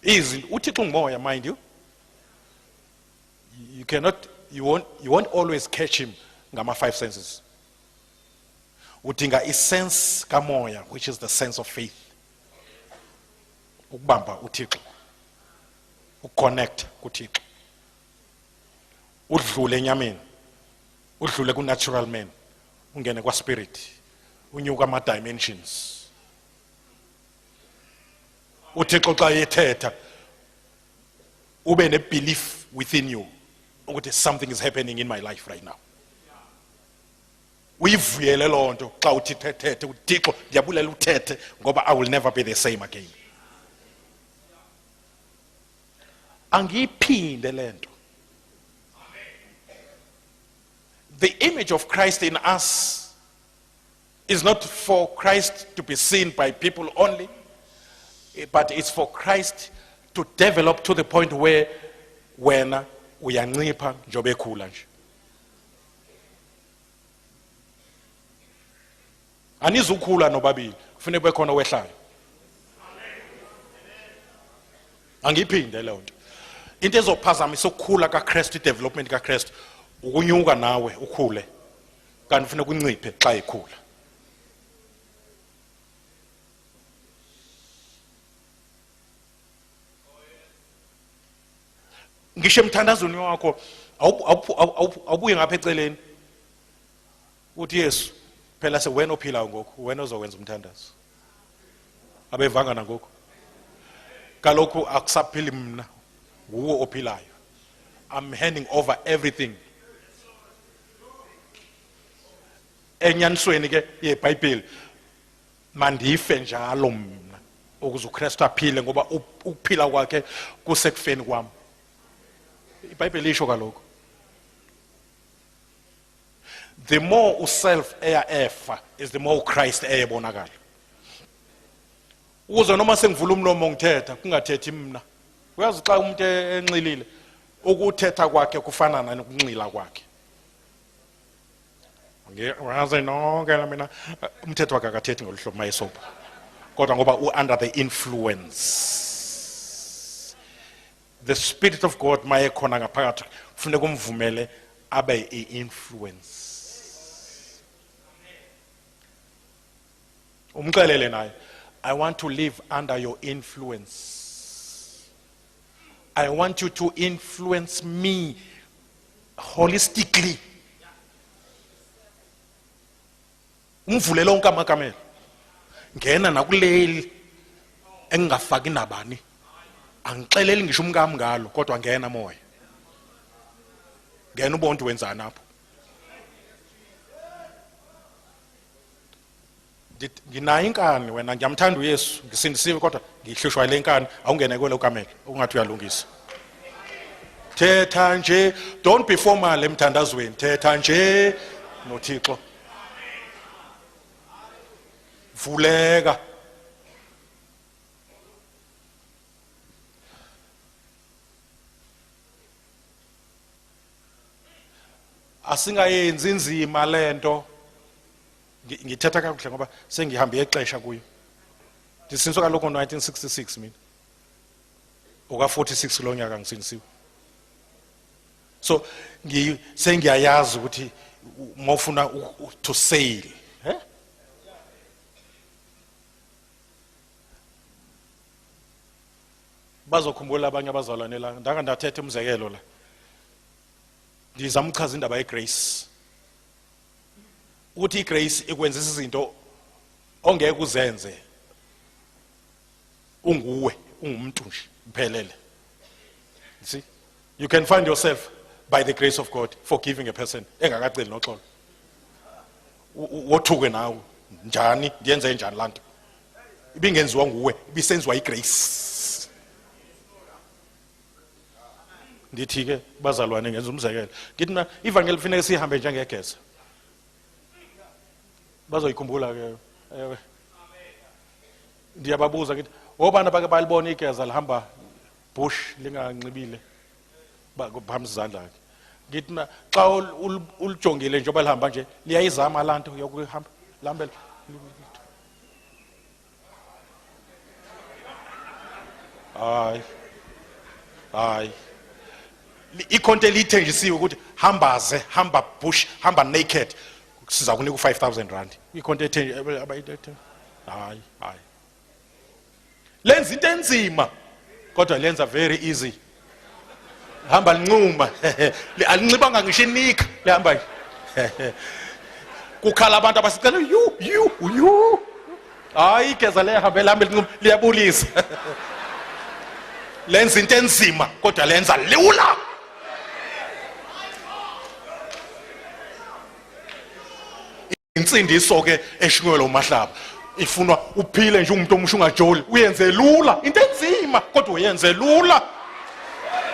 Easy. uThixo ngumoya, mind you. You won't always catch him ngama five senses. Udinga sense kamoya, which is the sense of faith. Ukubamba uThixo. Uconnect kuThixo. Udlule enyameni. Udlule ku natural man. Ungene kwa spirit. Unyuka ama dimensions. uThixo xa yethetha ube ne belief within you ukuthi something is happening in my life right now. Uyivuyele lonto xa uthi thethe uThixo ndiyabulela uthethe ngoba I will never be the same again. Angiphinde lento. The image of Christ in us is not for Christ to be seen by people only, but it's for Christ to develop to the point where when uyancipha njobe khula nje. anizukhula nobabili, kufanele kube khona wehlayo. Angiphinde leyo nto. Into ezophazamisa ukukhula kaKristu, development kaKristu, ukunyuka nawe ukhule, kanti kufanele kunciphe xa ikhula. Ngisho emthandazweni wakho awubuye ngapha eceleni uthi Yesu phela sewena ophilayo ngoku, wena ozokwenza umthandazo. Abevanga nangoku. Kaloku akusaphili mina, nguwe ophilayo. I'm handing over everything. Enyanisweni ke yeBhayibheli mandife njalo mina ukuze uKristu aphile, ngoba ukuphila kwakhe kusekufeni kwami. iBhayibheli isho kaloku the more uself efa is the more Christ eyebonakala. Uzo noma sengivula umlomo ngithetha kungathethi mina. Uyazi xa umuntu enxilile ukuthetha kwakhe kufana nokunxila kwakhe. Ngiyazi nonke mina umthetho wakhe akathethi ngoluhlobo mayesopa. Kodwa ngoba under the influence. The Spirit of God maye khona ngaphakathi kufanele kumvumele abe i-influence. Umxelele naye, I want to live under your influence. I want you to influence me holistically. Umvulele onke amakamela. Ngena nakuleli engingafaki nabani. Angixeleli ngisho umkami ngalo, kodwa ngena moya. Ngena ubonke wenzana apho. Nginayo inkani wena, ngiyamthanda uYesu, ngisindisiwe kodwa ngihlushwa ile inkani, awungene kwelo kamela ungathi uyalungisa. Thetha nje, don't be formal emthandazweni, thetha nje noThixo. Vuleka. Asingayenzi inzima lento. Ngithetha kakuhle ngoba sengihambe ixesha kuyo. Ndisinso kaloku ngo1966 mina. Oka 46 lo nyaka ngisinisiwe. So sengiyayazi ukuthi mawufuna to sail, bazokhumbula abanye abazalwane la ndanga ndathetha umzekelo la. Ndizamchaza indaba yegrace. Uthi igrace ikwenzisa izinto ongeke uzenze unguwe, ungumuntu nje uphelele. See, you can find yourself by the grace of God forgiving a person engakaceli noxolo. Wothuke nawe njani, ndiyenze njani lanto. Ibingenziwa nguwe, ibisenziwa igrace. Ndithi ke bazalwane ngenza umzekelo. Ngithi mina ivangeli kufanele sihambe njengegeza. Bazoyikhumbula ke. Ewe. Ndiyababuza ngithi obana bake balibona igeza lihamba bush linganxibile baphambi izandla ke. Ngithi mina xa ulijongile njengoba lihamba nje liyayizama lanto yokuhamba lambela. Hayi. Ikhonto lithenjisiwe ukuthi hambaze, hamba bush, hamba naked. Siza kunika u5,000 rand. Ikhonto ethenjisiwe. Hayi. Lenza into enzima kodwa lenza very easy. Hamba lincuma. Alincibanga ngisho inika lihamba nje. Kukhala abantu abasicela you. Hayi igeza lehamba lihamba lincuma liyabulisa. Lenza into enzima kodwa lenza lula. Insindiso ke eshinyelwe uMahlaba ifunwa uphile nje umuntu omusha ungajoli uyenze lula into enzima kodwa uyenze lula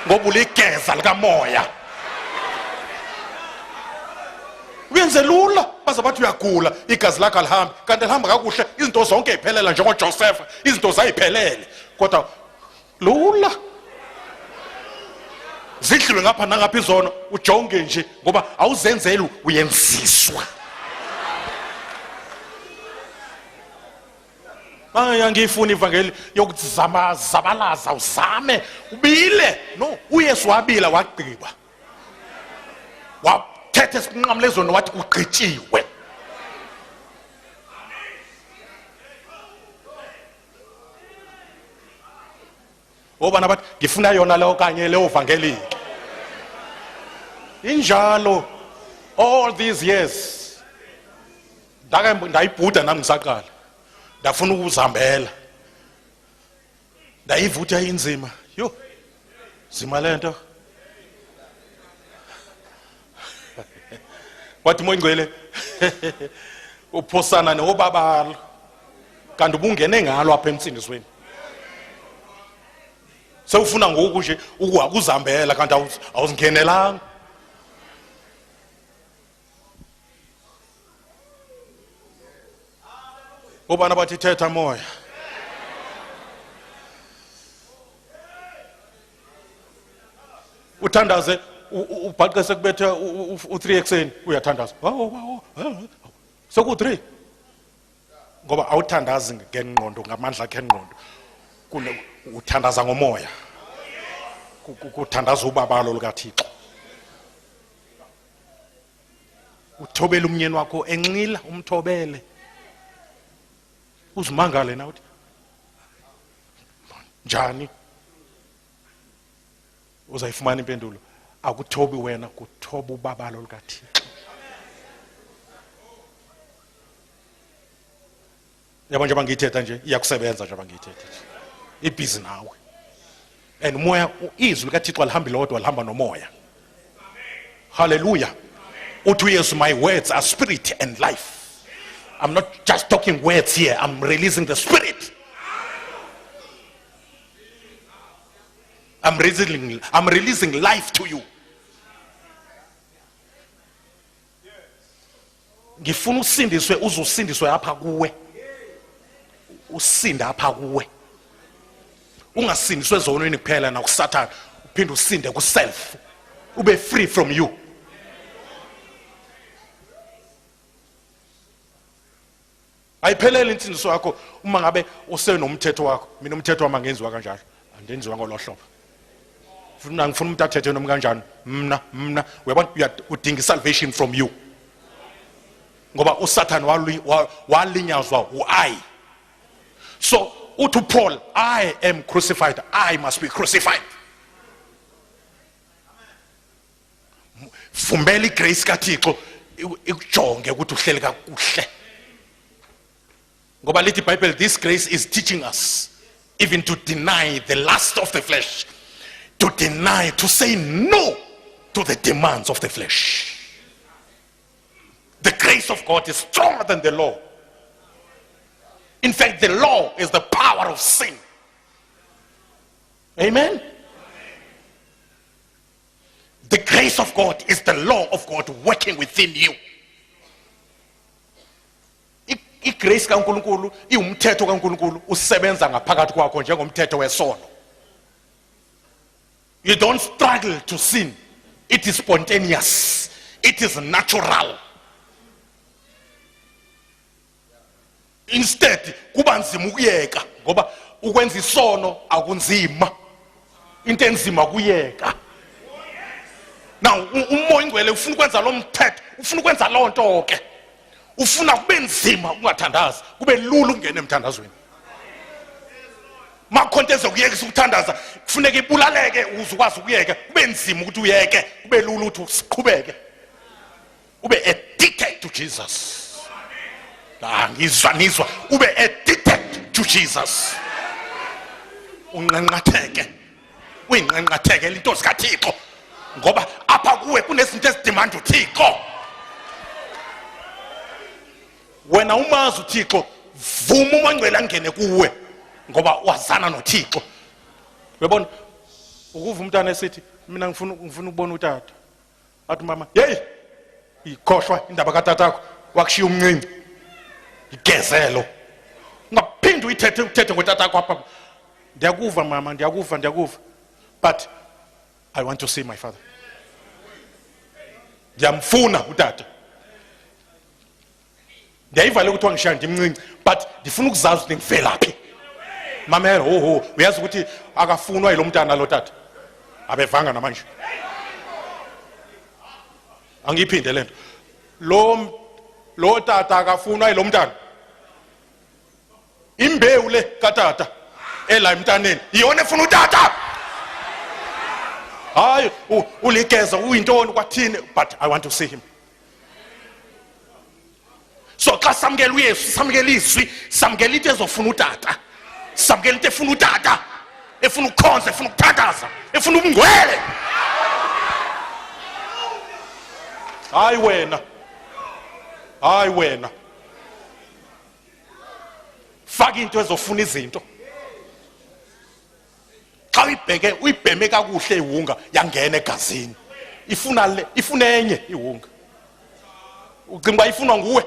ngoba uligeza likamoya uyenze lula baza bathi uyagula igazi lakho alihambi kanti lihamba kakuhle izinto zonke eziphelela njengoJoseph izinto zayiphelele kodwa lula zidliwe ngapha nangapha izono ujonge nje ngoba awuzenzeli uyenziswa. angiyifuni ivangeli yokuzamazabalaza uzame ubile. No, uYesu wabila wagqiba. Wathetha isinqamlezweni wathi ugqityiwe. Obana bathi ngifuna yona leyo kanye leyo vangeli. Injalo all these years ndayibhuda nami ngisaqala. Ndafuna ukuzihambela. Ndayivutha inzima. Yo. Zima lento. Wathi moyingcwele uphosana nobabalo. Kanti ubungene ngalo apha emsindisweni. Sewufuna ngoku nje ukuzihambela kanti awuzingenelanga. Obana bathi thetha moya. Uthandaze ubhaqese kubethe u3 ekseni uyathandaza. Soku3. Ngoba awuthandazi ngengqondo ngamandla akhe engqondo. Kune uthandaza ngomoya. Kuthandaza ubabalo lukaThixo. Uthobela umnyeni wakho enxila umthobele. Uzimangale na uthi njani uzayifumana impendulo. Akuthobi wena, kuthoba ubabalo lukaThixo. Yabo nje bangithetha nje iyakusebenza nje bangithetha ibhizi nawe. And moya izwi likaThixo alihambi lodwa lihamba nomoya. Hallelujah. Uthi uYesu, my words are spirit and life. I'm not just talking words here, I'm releasing the spirit. I'm releasing life to you. Ngifuna usindiswe uzusindiswe apha kuwe. Usinda apha kuwe. Ungasindiswe zonweni kuphela na kuSathane, uphinde usinde kuself. Ube free from you. Ayiphelele insindiso yakho uma ngabe usenomthetho wakho. Mina umthetho wami angenziwa kanjalo. Andenziwa ngolohlobo. Ngifuna umuntu athethe noma kanjani. Mina uyabona udinga salvation from you. Ngoba uSathane walinyazwa uI. So uthi Paul, I am crucified, I must be crucified. Fumbeli grace kaThixo ikujonge ukuthi uhleli kakuhle. Ngoba lithi Bible, this grace is teaching us even to deny the lust of the flesh, to deny, to say no to the demands of the flesh. The grace of God is stronger than the law. In fact, the law is the power of sin. Amen? The grace of God is the law of God working within you. Igrace kaNkulunkulu iwumthetho kaNkulunkulu usebenza ngaphakathi kwakho njengomthetho wesono. You don't struggle to sin. It is spontaneous. It is natural. Instead kuba nzima ukuyeka ngoba ukwenza isono akunzima. Into enzima kuyeka. Now umoya ingcwele ufuna ukwenza lo mthetho, ufuna ukwenza lo nto ke. Ufuna kube nzima ungathandaza, kube lula ungene emthandazweni. Makhonteze ukuyeka ukuthandaza, kufuneka ibulaleke uzukwazi ukuyeka, kube nzima ukuthi uyeke, kube lula ukuthi usiqhubeke. Ube addicted to Jesus. Ngizwa ube addicted to Jesus. Unqanqatheke. Uyinqanqatheke into zikaThixo. Ngoba apha kuwe kunezinto ezidemand uThixo. Wena umazi uThixo, vuma umangcwele angene kuwe ngoba wazana noThixo. Uyabona ukuva umntana esithi mina ngifuna ukubona utata. Athi mama, hey, ikhohlwa indaba kaTatakho wakushiya umncinci. Igezelo. Ungaphinda uyithethe ngoTatakho apha. Ndiyakuva mama, ndiyakuva. But I want to see my father. Ndiyamfuna utata. ndiyayivala ukuthiwa ngishiya ndimncinci, but ndifuna ukuzazi ukuthi ngivelaphi. Mamela, uyazi ukuthi akafunwa yilo mntana lo tata, abevanga namanje. Angiyiphinde lento, lo tata akafunwa yilo mntana. Imbewu le katata ela emntaneni iyona efuna utata. Hayi uligeza uyintoni kwathini, but I want to see him. So xa samkela uYesu, samkela izwi, samkela into ezofuna utata, samkela into efuna utata, efuna ukukhonza, efuna ukuthandaza, efuna ubungcwele. Hayi wena faka into ezofuna izinto. Xa uyibheme kakuhle ihunga yangena egazini, ifuna enye ihunga. Ucinga uba ifunwa nguwe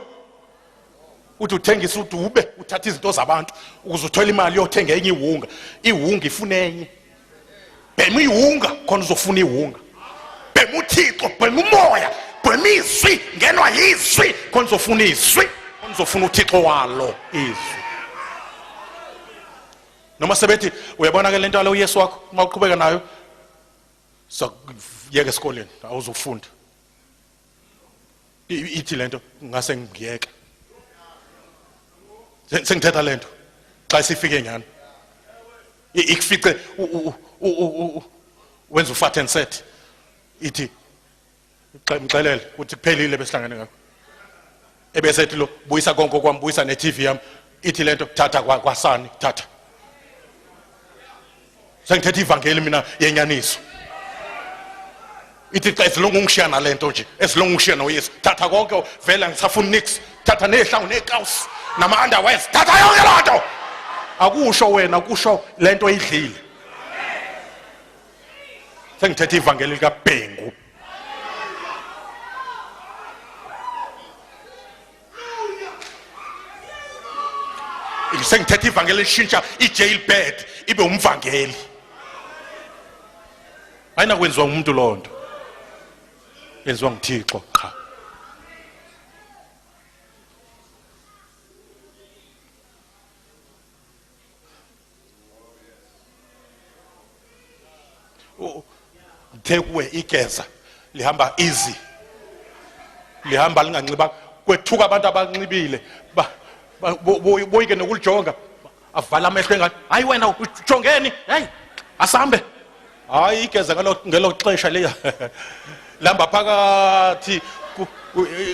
uthi uthengisa udube, uthatha izinto zabantu ukuze uthole imali yothenga enye ihunga. Ihunga ifuna enye. Bhema ihunga khona uzofuna ihunga. Bhema uThixo, bhema umoya, bhema izwi, ngenwa yizwi khona uzofuna izwi, khona uzofuna uThixo walo izwi. Noma sebethi uyabona ke lento le uYesu wakho uma uqhubeka nayo sakuyeka esikoleni awuzufunda. Ithi lento ngase ngiyeka. Sengithetha lento xa sifike nyani. Ikufice wenza ufat and set. Ithi mxelele ukuthi kuphelile besihlangene ngakho. Ebese ethi lo buyisa konke kwami, buyisa ne TV yami. Ithi lento thatha kwasani, thatha. Sengithetha ivangeli mina yenyaniso. Ithi xa esilonga ungishiya nalento nje, esilonga ungishiya noYesu, thatha konke vela ngisafuna nix, thatha nehlangu nekawusi nama underwears, thatha yonke lonto. Akusho wena, kusho lento oyidlile. Sengithetha ivangeli likaBhengu. Sengithetha ivangeli lishintsha ijailbed ibe umvangeli. Ayina kwenziwa umuntu lonto, yenziwa nguThixo qha. Kuwe igeza lihamba easy, lihamba linganxiba kwethuka abantu abanxibile boyike nokulijonga avala amehlo engathi hayi wena ujongeni, hey asambe. Hayi igeza ngelo xesha leya lamba phakathi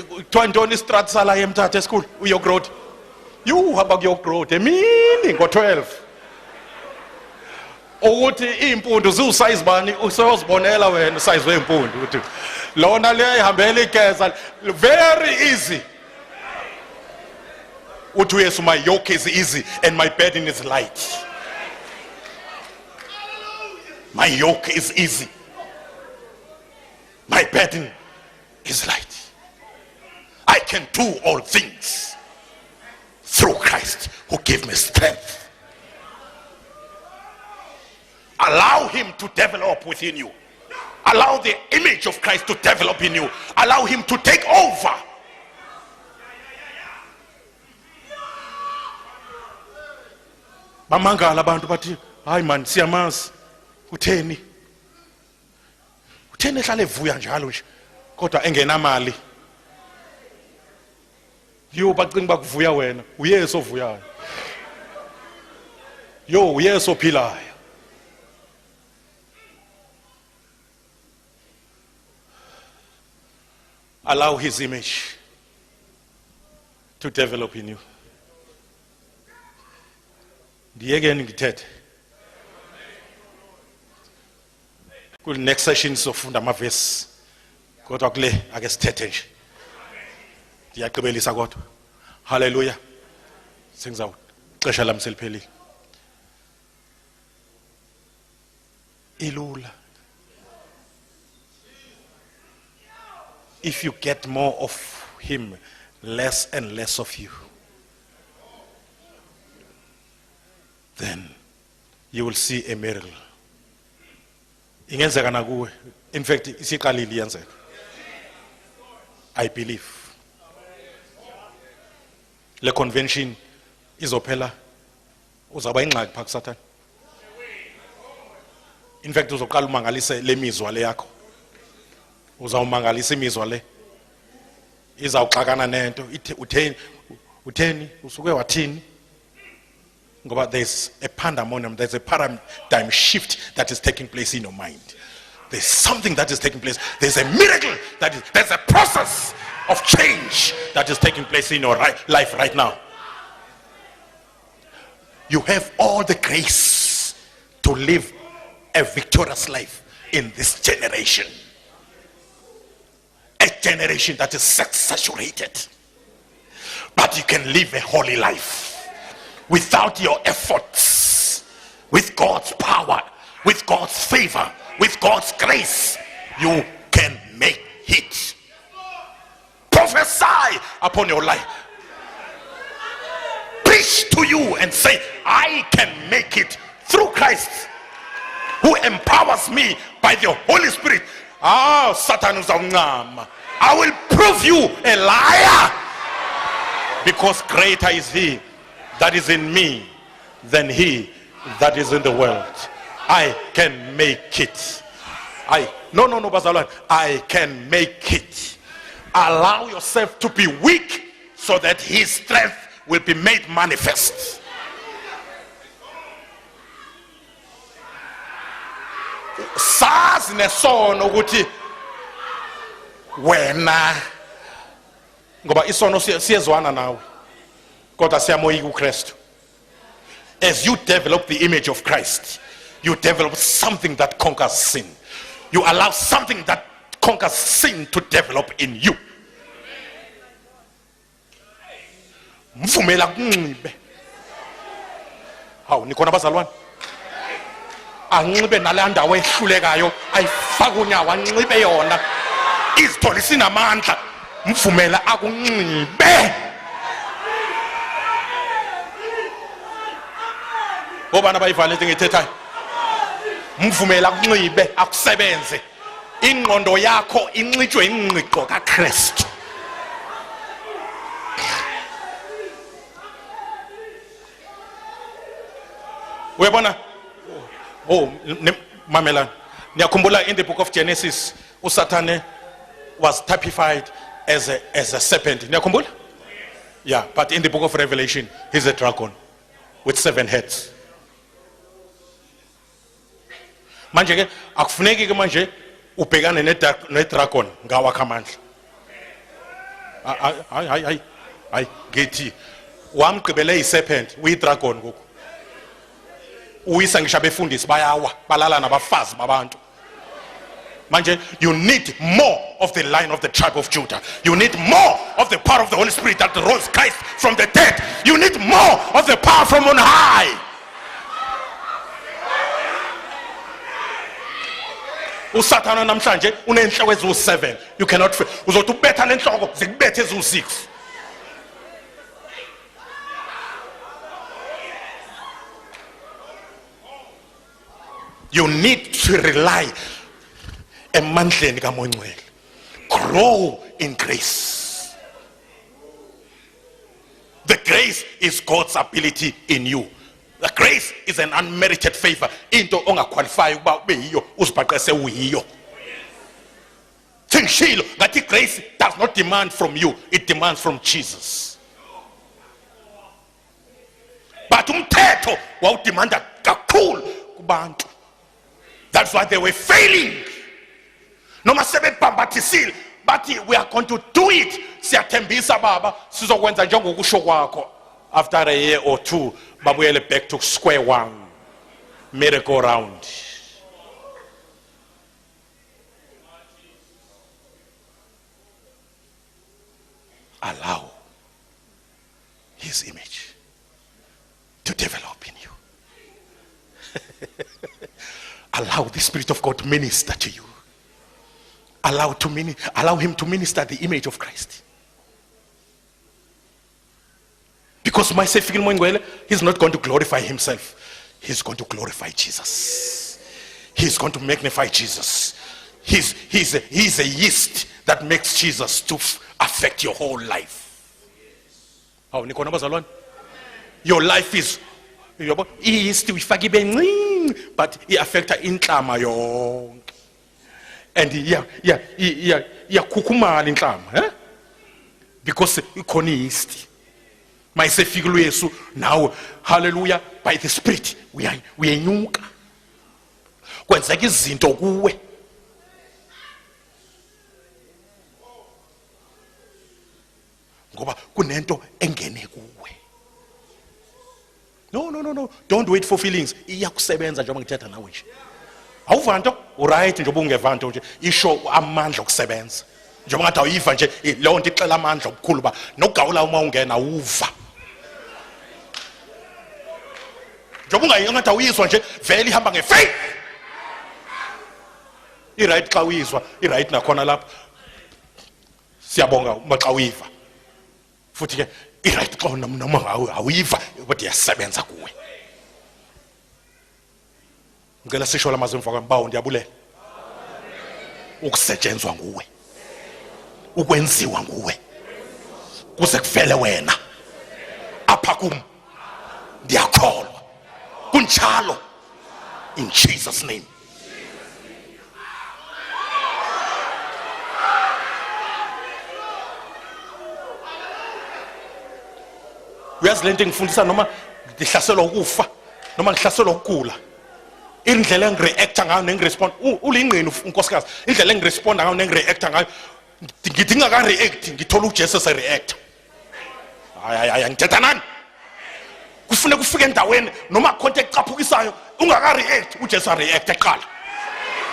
kuthiwa ntoni istrati sala eMthatha eSchool uYork Road. Hamba kuYork Road emini ngo-12 ukuthi iimpundu ziwusize bani, useyozibonela wena usize weimpundu ukuthi lona le ihambela igeza very easy. Uthi uYesu, my yoke is easy and my burden is light. My yoke is easy, my burden is light. I can do all things through Christ who gave me strength. Allow him to develop within you. Allow the image of Christ to develop in you. Allow him to take over. Bamangala abantu bathi hayi man siyamazi utheni ehlala evuya njalo nje kodwa engenamali. Bacinga bakuvuya wena, uYesu ovuyayo. uYesu ophilayo. Allow his image to develop in you. Ndiyekeni ngithethe. Kule next session sofunda amavesi kodwa kule ake sithethe nje. Ndiyaqhubelisa kodwa. Hallelujah. Sengizawuxesha lami seliphelile. Ilula. If you get more of him, less and less of you, then you will see a miracle. Ingenzeka nakuwe. In fact, isiqalile iyenzeka. I believe. le convention izophela uzaba ingxaki phakathi Satan. In fact uzoqala umangalise lemizwa le yakho. Uzawumangalisa imizwa le. Izawuxakana nento utheni usuke wathini. Ngoba there's a pandemonium, there's a paradigm shift that is taking place in your mind. There's something that is taking place. There's a miracle there's a process of change that is taking place in your life right now. You have all the grace to live a victorious life in this generation. A generation that is sex saturated. But you can live a holy life without your efforts, with God's power, with God's favor, with God's grace. You can make it. Prophesy upon your life. Preach to you and say, I can make it through Christ who empowers me by the Holy Spirit. Satan uzawuncama. I will prove you a liar, because greater is he that is in me than he that is in the world. I can make it. No, Bazalwane. I can make it. Allow yourself to be weak so that his strength will be made manifest. Sazi nesono ukuthi wena ngoba isono siyezwana nawe kodwa siyamoyika uKristu. As you develop the image of Christ, you develop something that conquers sin. You allow something that conquers sin to develop in you. Mvumela kunxibe. Hawu nikhona bazalwane? Anxibe nalanda wehlulekayo ayifaka unyawo anxibe yona. Izithole sinamandla. Mvumela akunxibe. Obana bayivala into ngithethayo. Mvumela akunxibe akusebenze. Ingqondo yakho inxitshwe ingqiqo kaKristu. Uyabona? Mamela. Niyakhumbula in the book of Genesis, uSathane was typified as a serpent. Niyakhumbula? Yeah, but in the book of Revelation, he's a dragon with 7 heads. Manje ke akufuneki ke manje ubhekane ne-dragon ngawakha amandla. Hayi ngithi wamgqibele i-serpent uyi-dragon ngoku. Uyisa ngisho abefundisi bayawa balala nabafazi babantu. Manje you need more of the line of the tribe of Judah. You need more of the power of the Holy Spirit that rose Christ from the dead. You need more of the power from on high. uSathana namhlanje unenhloko ezu7. You cannot uzothi ubetha lenhloko zikubethe ezu6. You need to rely emandleni kaMoya. Grow in grace. The grace is God's ability in you. The grace is an unmerited favor. Into ongaqualify ukuba ube yiyo uzibhaqe uyiyo. Thingishilo ngathi grace does not demand from you, it demands from Jesus. But umthetho wawudemanda kakhulu kubantu. That's why they were failing. Noma sebebhambathisile bathi we are going to do it. Siyathembisa baba sizokwenza njengokusho kwakho. After a year or 2 babuyele back to square one. Miracle round. Allow his image to develop in you. Allow the Spirit of God to minister to you. Allow him to minister the image of Christ. Because my he's not going to glorify himself. He's going to glorify Jesus. He's going to magnify Jesus. He's a yeast that makes Jesus to affect your whole life. Hawu nikhona abazalwane? Your life is yabo yeast uyifaka ibe ncinci but iaffecta inhlama yonke. And iyakhukhumala inhlama, because ikhona yeast. Mayisefika uYesu nawe, hallelujah, by the Spirit uyenyuka. Kwenzeka izinto kuwe. Ngoba kunento engene kuwe. No. Don't wait for feelings. Iyakusebenza njengoba ngithetha nawe nje. Awuva nto? Uright njengoba ungeva nto nje. Isho amandla okusebenza. Njengoba ngathi ayiva nje leyo nto ixela amandla okukhulu ba nokugawula uma ungena uva. Njengoba ungayengathi awuyizwa nje vele ihamba ngefaith. I-right xa uyizwa, i-right nakhona lapha. Siyabonga uma xa uyiva. Futhi ke i-right xa noma awuyiva kodwa iyasebenza kuwe. Ngicela sisho lamazwi emva kwami bawo ndiyabulela. Ukusetshenzwa nguwe. Ukwenziwa nguwe. Kuze kuvele wena. Apha kum. Ndiyakholwa. Kunjalo. In Jesus' name. Uyazi lento ngifundisa noma ngihlaselwa ukufa noma ngihlaselwa ukugula. Indlela engireacta ngayo nengirespond ulingqini unkosikazi. Indlela engiresponda ngayo nengireacta ngayo ngidinga ka react ngithola uJesu se react. Hayi ngithetha nani? Kufune kufike endaweni noma khonto ecaphukisayo ungaka react uJesu a react eqala.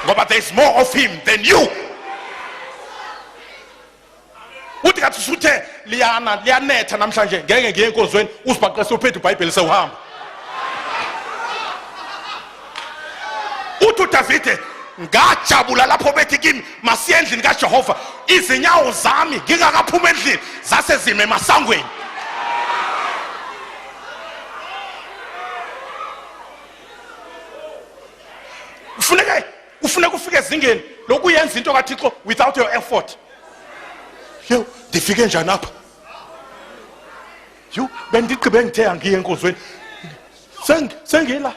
Ngoba there is more of him than you. Uthi kathi usuthe liyanetha namhlanje ngeke ngiye enkonzweni uzibhaqese uphethe iBhayibheli sewuhamba. Uthi uDavide ngajabula lapho bethi kimi masiye endlini kaJehova izinyawo zami ngingakaphuma endlini zase zime emasangweni. Ufune kufika ezingeni lokuyenza into kaThixo without your effort. Yo, ndifike njani apha? Yo, bendigqibe ngithe angiye enkonzweni. Sengila.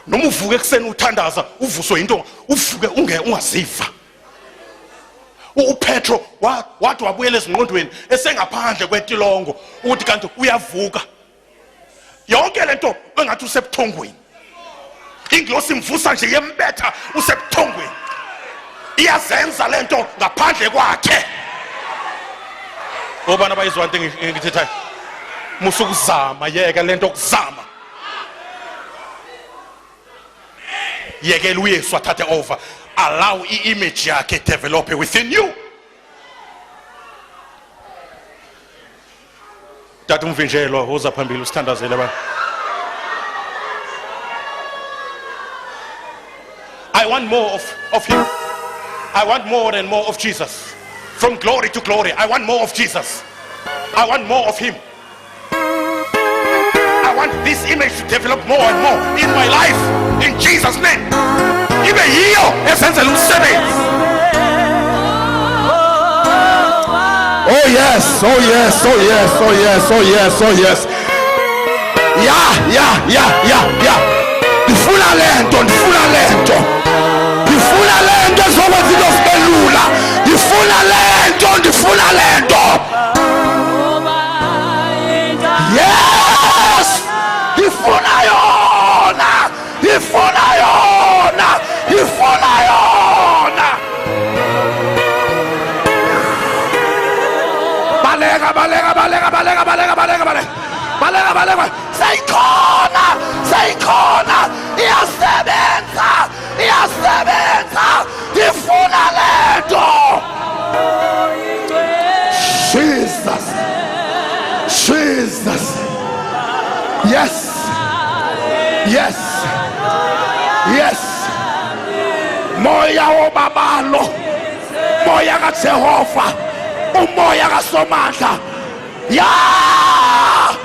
Noma uvuke ekseni uthandaza, uvuswe into, uvuke ungaziva. uPetro wathi wabuyela ezingqondweni esengaphandle kwetilongo ukuthi kanti uyavuka. Yonke lento engathi usebuthongweni. Ingilosi imvusa nje yembetha usebuthongweni. Iyazenza lento ngaphandle kwakhe. Obana bayizwa into ngithethayo. Musukuzama yeke lento kuzama. Yekela uYesu athathe over. Allow i-image yakhe develop within you. Tata umvinjelo uza phambili usithandazele abantu. I want more of him. I want more and more of Jesus. From glory to glory. I want more of Jesus. I want more of him. I want this image to develop more and more in my life. In Jesus' name. Ibe yiyo esenzela umsebenzi. Oh yes, oh yes, oh yes, oh yes, oh yes, oh yes. Yeah. Ndifuna lento. Ndifuna lento zokwenza into zibelula. Ndifuna lento. Yes! Ndifuna yona. Balega. Sayikhona. Iyasebenza. Ndifuna lento. Jesus. Yes. Moya wobabalo. Moya kaJehova. Umoya kaSomandla. Yeah!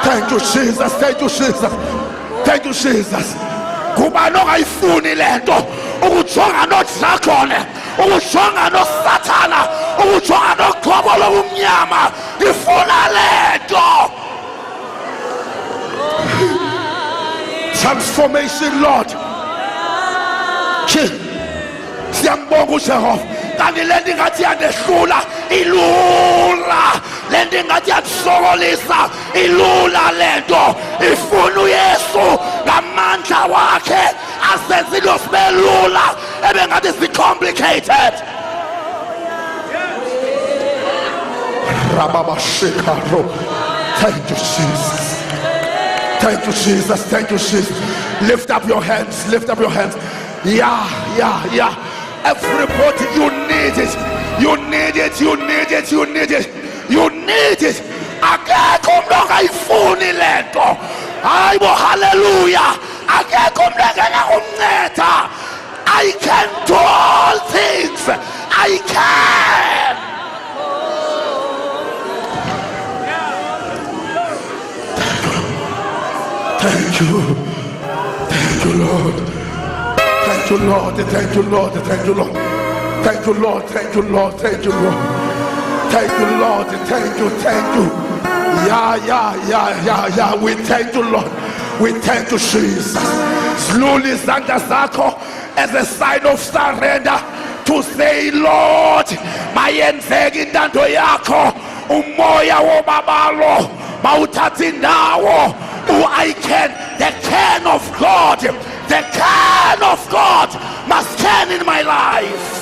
Thank you, Jesus. Kuba nongayifuni lento ukujonga nothi zakhona ukujonga noSathana, ukujonga noqobo lobumnyama. Ngifuna lento. Transformation, Lord. Siyambonga uJehova. Kanti lento ingathi yandehlula ilula, lento ingathi yandisokolisa ilula lento. Ifuna uYesu ngamandla wakhe asenze into sibe lula ebengathi si-complicated. Rababashikaro. Thank you, Jesus. Thank you, Jesus. Thank you, Jesus. Lift up your hands. Lift up your hands. Yeah. Everybody, you need it. You need it. You need it. You need it. You need it. Akekho umuntu ongayifuni lento. Hayibo, hallelujah. Akekho umuntu engeke kumnceda. I can do all things. I can. Thank you. Thank you, Lord. Thank you, Lord. Thank you, Lord. Thank you, Lord. Thank you, Lord. Thank you, Lord. Thank you, Lord. Thank you, Lord. Thank you. Thank you. Yeah. We thank you, Lord. We thank you, Jesus. Slowly zanda zakho as a sign of surrender to say, Lord, mayenzeke intando yakho. Umoya wobabalo mawuthatha indawo. I can, the can of God, the can of God must can in my life.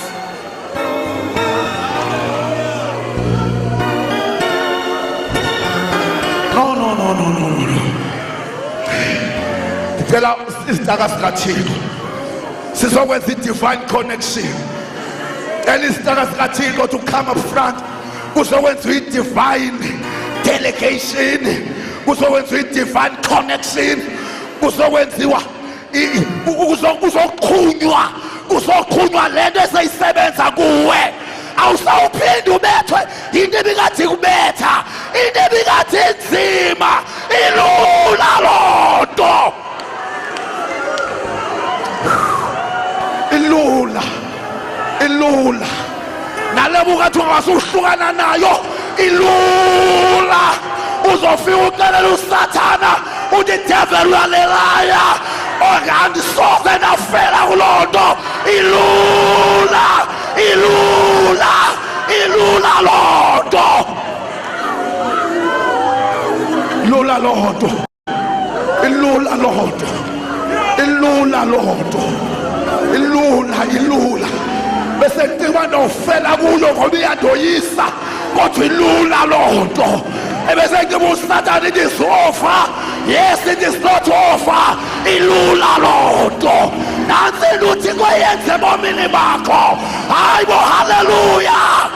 No. Phela isitaka sikaThixo sizokwenza i-divine connection, and isitaka sikaThixo to come up front kuzokwenza i-divine delegation, kuzokwenza i-divine connection, kuzokwenziwa kuzoqhunywa lento eseyisebenza kuwe. Awusawuphinde ubethwe into ebikade kubetha, into ebikade nzima. Ilula lonto, ilula nalebo kathi ungasuhlukana nayo ilula. Uzofika ucelela uSathana uthi devil uyalelaya ongandisoze nafela kulonto. Ilula lonto, ilula bese ngiba nofela kuyo ngoba iyandoyisa, kodwa ilula lonto. Ebese ngiba uSathana, it is over. Yes, it is not over. Ilula lonto. Nansi luthi koyenze bomini bakho. Hayibo, hallelujah.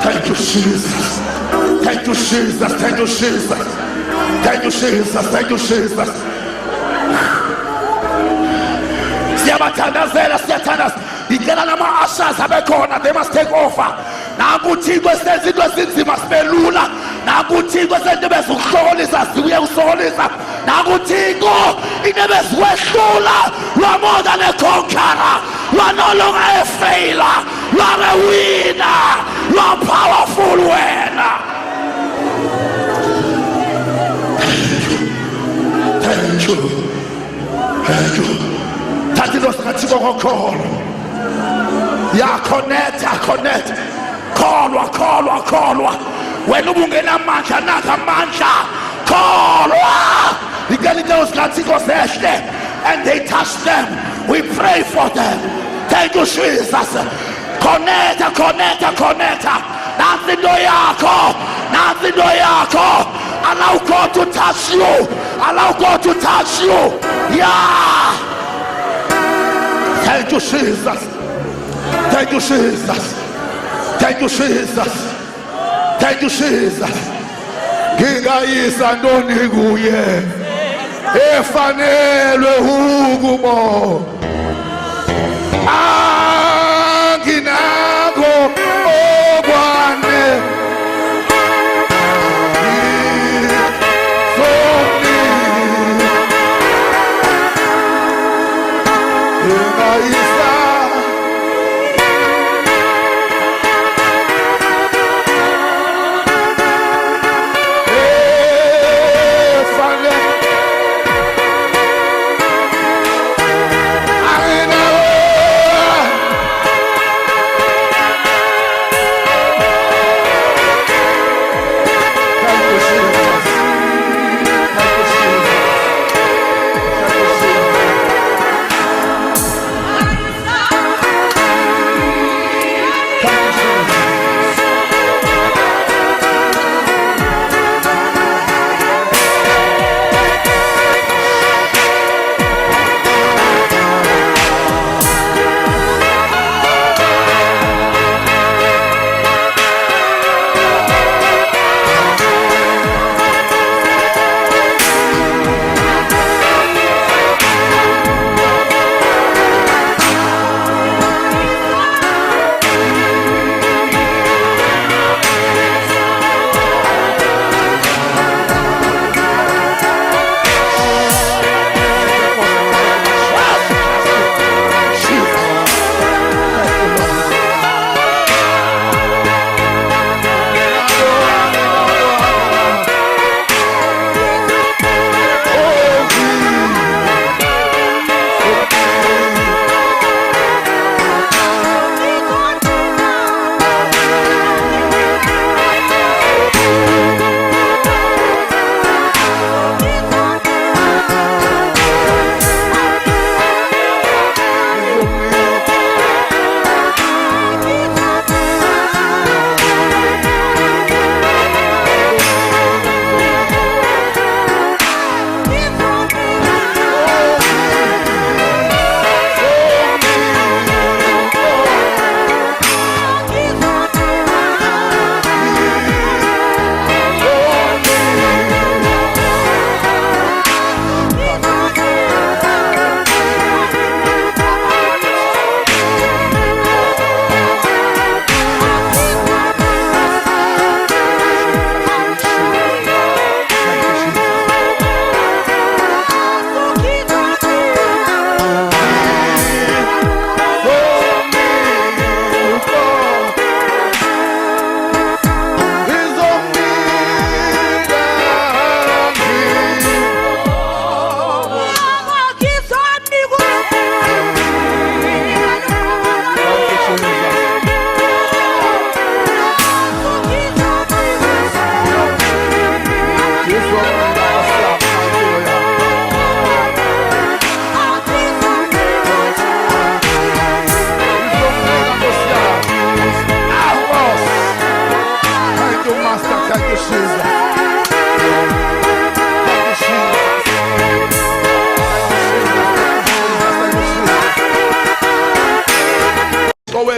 Thank you, Jesus. Thank you, Jesus. Thank you, Jesus. Thank you, Jesus. Thank you, Jesus. Siyathandazela. Ngicela nama-ushers abekhona, they must take over. Nanku uThixo esenza into ezinzima sibe lula. Nanku uThixo esenza into ebezikuhlolisa sibuye kusolisa. Nanku uThixo into ebezikwehlula. You are more than a conqueror. You are no longer a failure. You are a winner. You are powerful winner. Thank you. Thathi lo sikaThixo kokholo. Ya connect. Kholwa. Wena ubungenamandla nakho amandla. Kholwa. Ngicela into sikaThixo sehle and they touch them. We pray for them. Thank you, Jesus. Connect. Nansi into yakho. Allow God to touch you. Yeah. Thank you, Jesus. Ngingayisa ntoni kuye efanelwe ukubo. Anginakho okwane.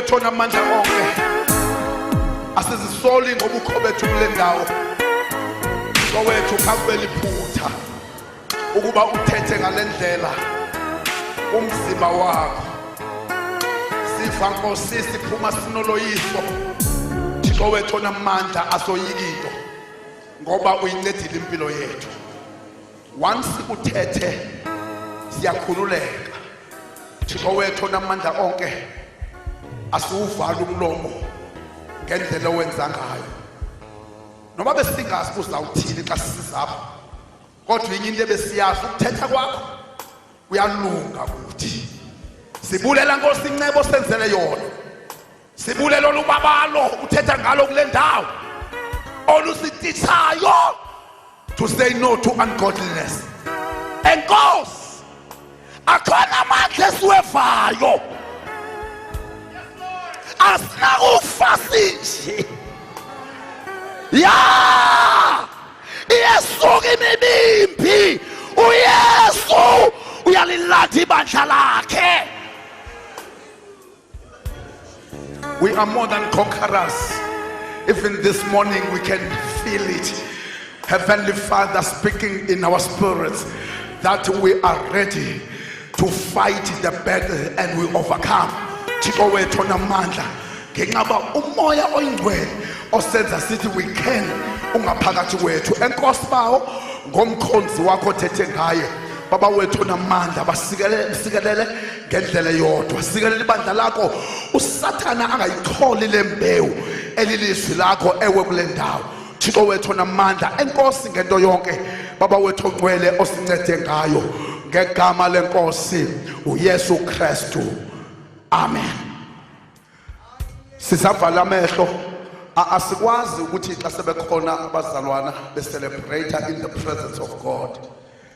wethu onamandla onke, asizisoli ngobukho bethu kule ndawo. Thixo wethu kakubeli phutha ukuba uthethe ngale ndlela umzimba wakho. Sifa Nkosi siphuma sinoloyiso. Thixo wethu onamandla asoyikito ngoba uyincedile impilo yethu. Once uthethe siyakhululeka. Thixo wethu onamandla onke, asiwuvala umlomo ngendlela owenza ngayo. Noma besingazi uzawuthini xa sisizapha, kodwa inye into ebesiyazi ukuthetha kwakho uyalunga kuthi. Sibulela Nkosi incebo senzele yona. Sibulela olubabalo uthetha ngalo kule ndawo olusititshayo to say no to ungodliness. Enkosi akhona amandla esiwevayo, asinakufa sinje. Ya iyesuka imibimbi, uYesu uyalilanda ibandla lakhe. We are more than conquerors. Even this morning we can feel it. Heavenly Father speaking in our spirits that we are ready to fight the battle and we overcome. Thixo wethu onamandla, ngenqaba umoya oyingcwele osenza sithi we can ungaphakathi kwethu. Enkosi bawo ngomkhonzi wakho othethe ngaye, baba wethu onamandla, basikelele ngendlela yodwa. Sikelele ibandla lakho usathana angayitholi le mbewu elilizwi lakho ewe kule ndawo. Thixo wethu onamandla, enkosi ngento yonke baba wethu ongcwele osincede ngayo, ngegama lenkosi uYesu Kristu, amen. Sisavala amehlo, asikwazi ukuthi xa sebekhona abazalwana becelebrate in the presence of God.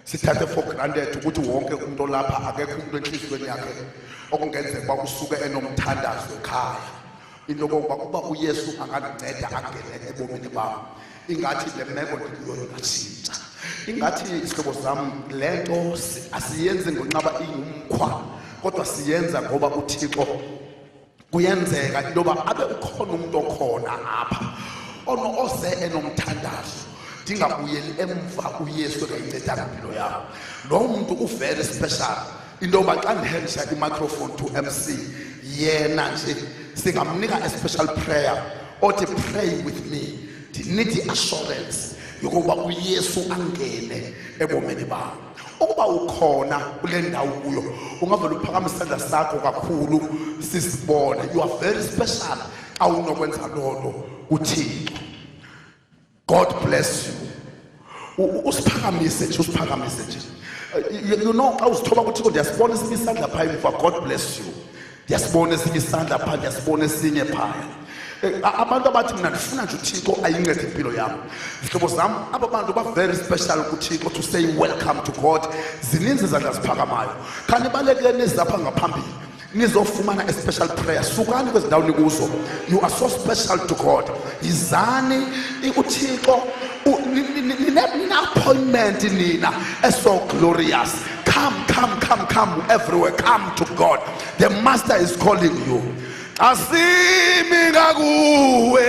Sithathe for granted ukuthi wonke umuntu olapha akekho umuntu enhlizweni yakhe okungenzeka ukuba usuke enomthandazo ekhaya. Into kokuba kuba uYesu anganceda angene ebomini bami, ingathi le meko ndiyo ingatshintsha. Ingathi isihlobo sami lento asiyenze ngonqaba ingumkhwa, kodwa siyenza ngoba uThixo kuyenzeka into yoba abe ukhona umuntu okhona apha oze enomthandazo. Ndingabuyeli emva uYesu eyinceda impilo yami. Lo muntu very special. Into yoba xa ndihendisha i-microphone to MC, yena nje singamnika a special prayer othi pray with me. Ndinid i-assurance yokuba uYesu angene ebomini bami. Ukuba ukhona kule ndawo kuyo, ungavela uphakamise isandla sakho kakhulu sisibone. You are very special xa unokwenza lolo uThixo. God bless you. Usiphakamise nje, usiphakamise nje. You know, xa uzithoba kuThixo ndiyasibona esinye isandla phaya emva. God bless you. Ndiyasibona esinye isandla phaya, ndiyasibona esinye phaya. Abantu abathi mina ndifuna nje uThixo ayincede impilo yami. Zihlobo zami, aba bantu ba very special kuThixo to say welcome to God. Zininzi izandla ziphakamayo. Khani baleke nizapha ngaphambili nizofumana a special prayer. Sukani kwezindawo nikuzo. You are so special to God. Izani uThixo nina appointment nina so glorious. Come everywhere. Come to God. The Master is calling you. Asimi ngakuwe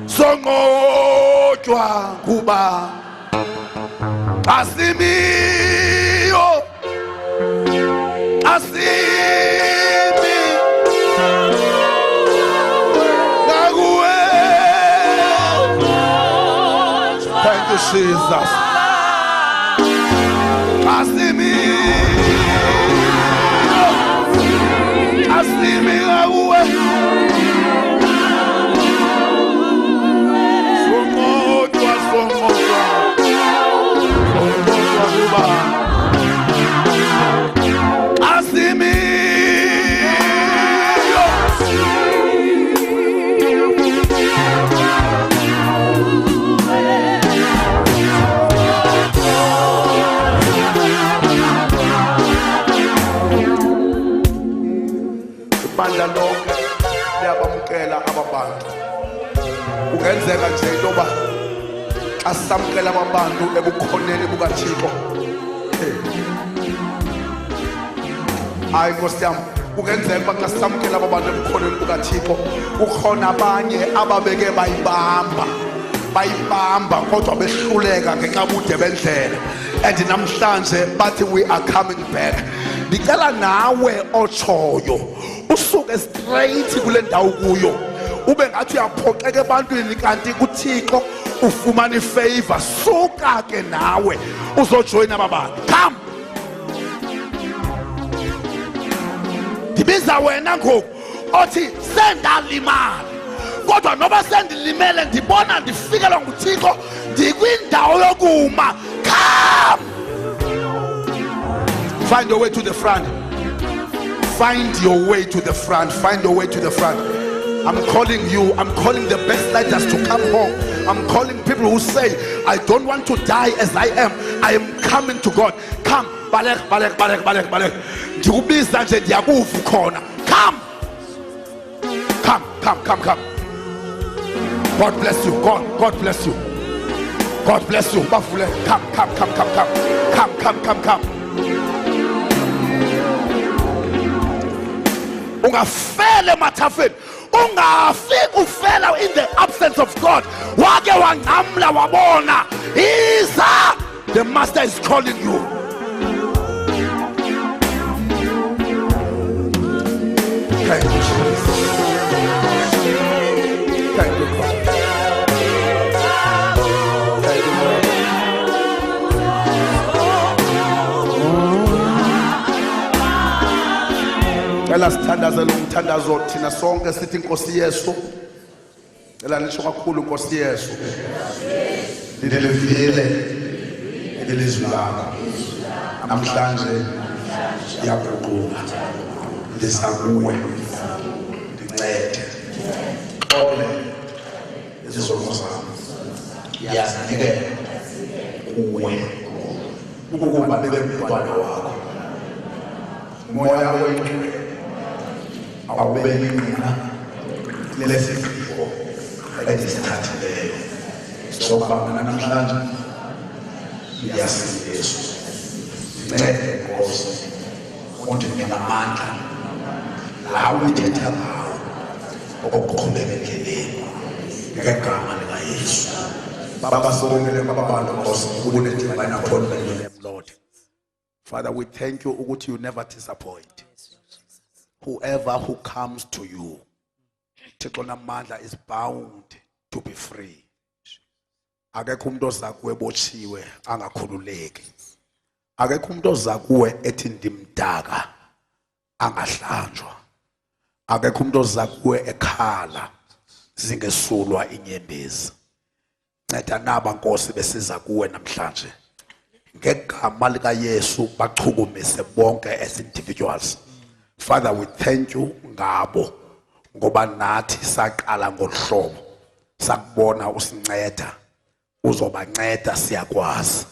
songodwa kuba asimiyo asimi ngakuwe. Thank you Jesus. Asimi ngakuwe songodwa kuba asimiyo. Ibandla lonke liyabamkela ababantu. Kungenzeka nje into yoba xa samkela ababantu ebukhoneni bukaThixo, hayi Nkosi yami, Kungenzeka xa samkela abantu emkhonweni kukaThixo ukhona abanye ababeke bayibamba kodwa behluleka ngenxa yobude bendlela, and namhlanje bathi we are coming back. Ndicela nawe otshoyo usuke straight kule ndawo kuyo, ube ngathi uyaphoxeka ebantwini kanti kuThixo ufumana ifavor. Suka ke nawe uzojoyina aba bantu. Come, ndibiza wena ngoku othi sendalimala, kodwa noba sendilimele ndibona ndifikelwa nguThixo ndikwindawo yokuma. Come, find your way to the front. Find your way to the front. Find your way to the front. I'm calling you. I'm calling the best lighters to come home. I'm calling people who say, I don't want to die as I am. I am coming to God. Come. Balek. Ndikubiza nje ndiyakuva khona. Come. Come. God bless you. God bless you. God bless you. Bafule. Come. Ungafele mathafeni, ungafiki ufela in the absence of God. Wake wangamla wabona iza. The master is calling you. Thank you, Jesus. Thank you, God. Thank you, God. Ela sithandazela umthandazo thina sonke sithi Nkosi Yesu. Ela nisho kakhulu Nkosi Yesu. Lilivile ilizwi lakho. Namhlanje yakuquka. Ndisakuwe. Ndincede. Ohle izizono zami. Yazinikela kuwe. Ukuba bebe umntwana wakho. Moya wethu awubeli mina lesi sifo esithathileyo sokuba namhlanje yasiza Yesu. Ncede Nkosi undinika amandla lawo uthetha ngawo okuqhubeka endleleni ngegama lika Yesu. Baba sobongele abantu Nkosi ukunethemba nakhona name Lord. Father, we thank you ukuthi you never disappoint. Whoever who comes to you, Thixo namandla, is bound to be free. Akekho umuntu oza kuwe ebotshiwe angakhululeki. Akekho umuntu oza kuwe ethi ndimdaka angahlanjwa. Akekho umuntu oza kuwe ekhala zingesulwa inyembezi. Nceda naba Nkosi besiza kuwe namhlanje. Ngegama lika Yesu bachukumise bonke as individuals. Father, we thank you ngabo ngoba nathi saqala ngohlobo sakubona usinceda uzobanceda siyakwazi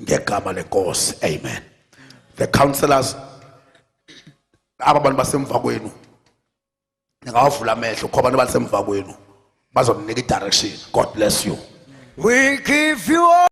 ngegama lenkosi. Amen. The counselors ababantu basemva kwenu ngawavula amehlo khoba abantu basemva kwenu bazomnika i direction. God bless you. We give you all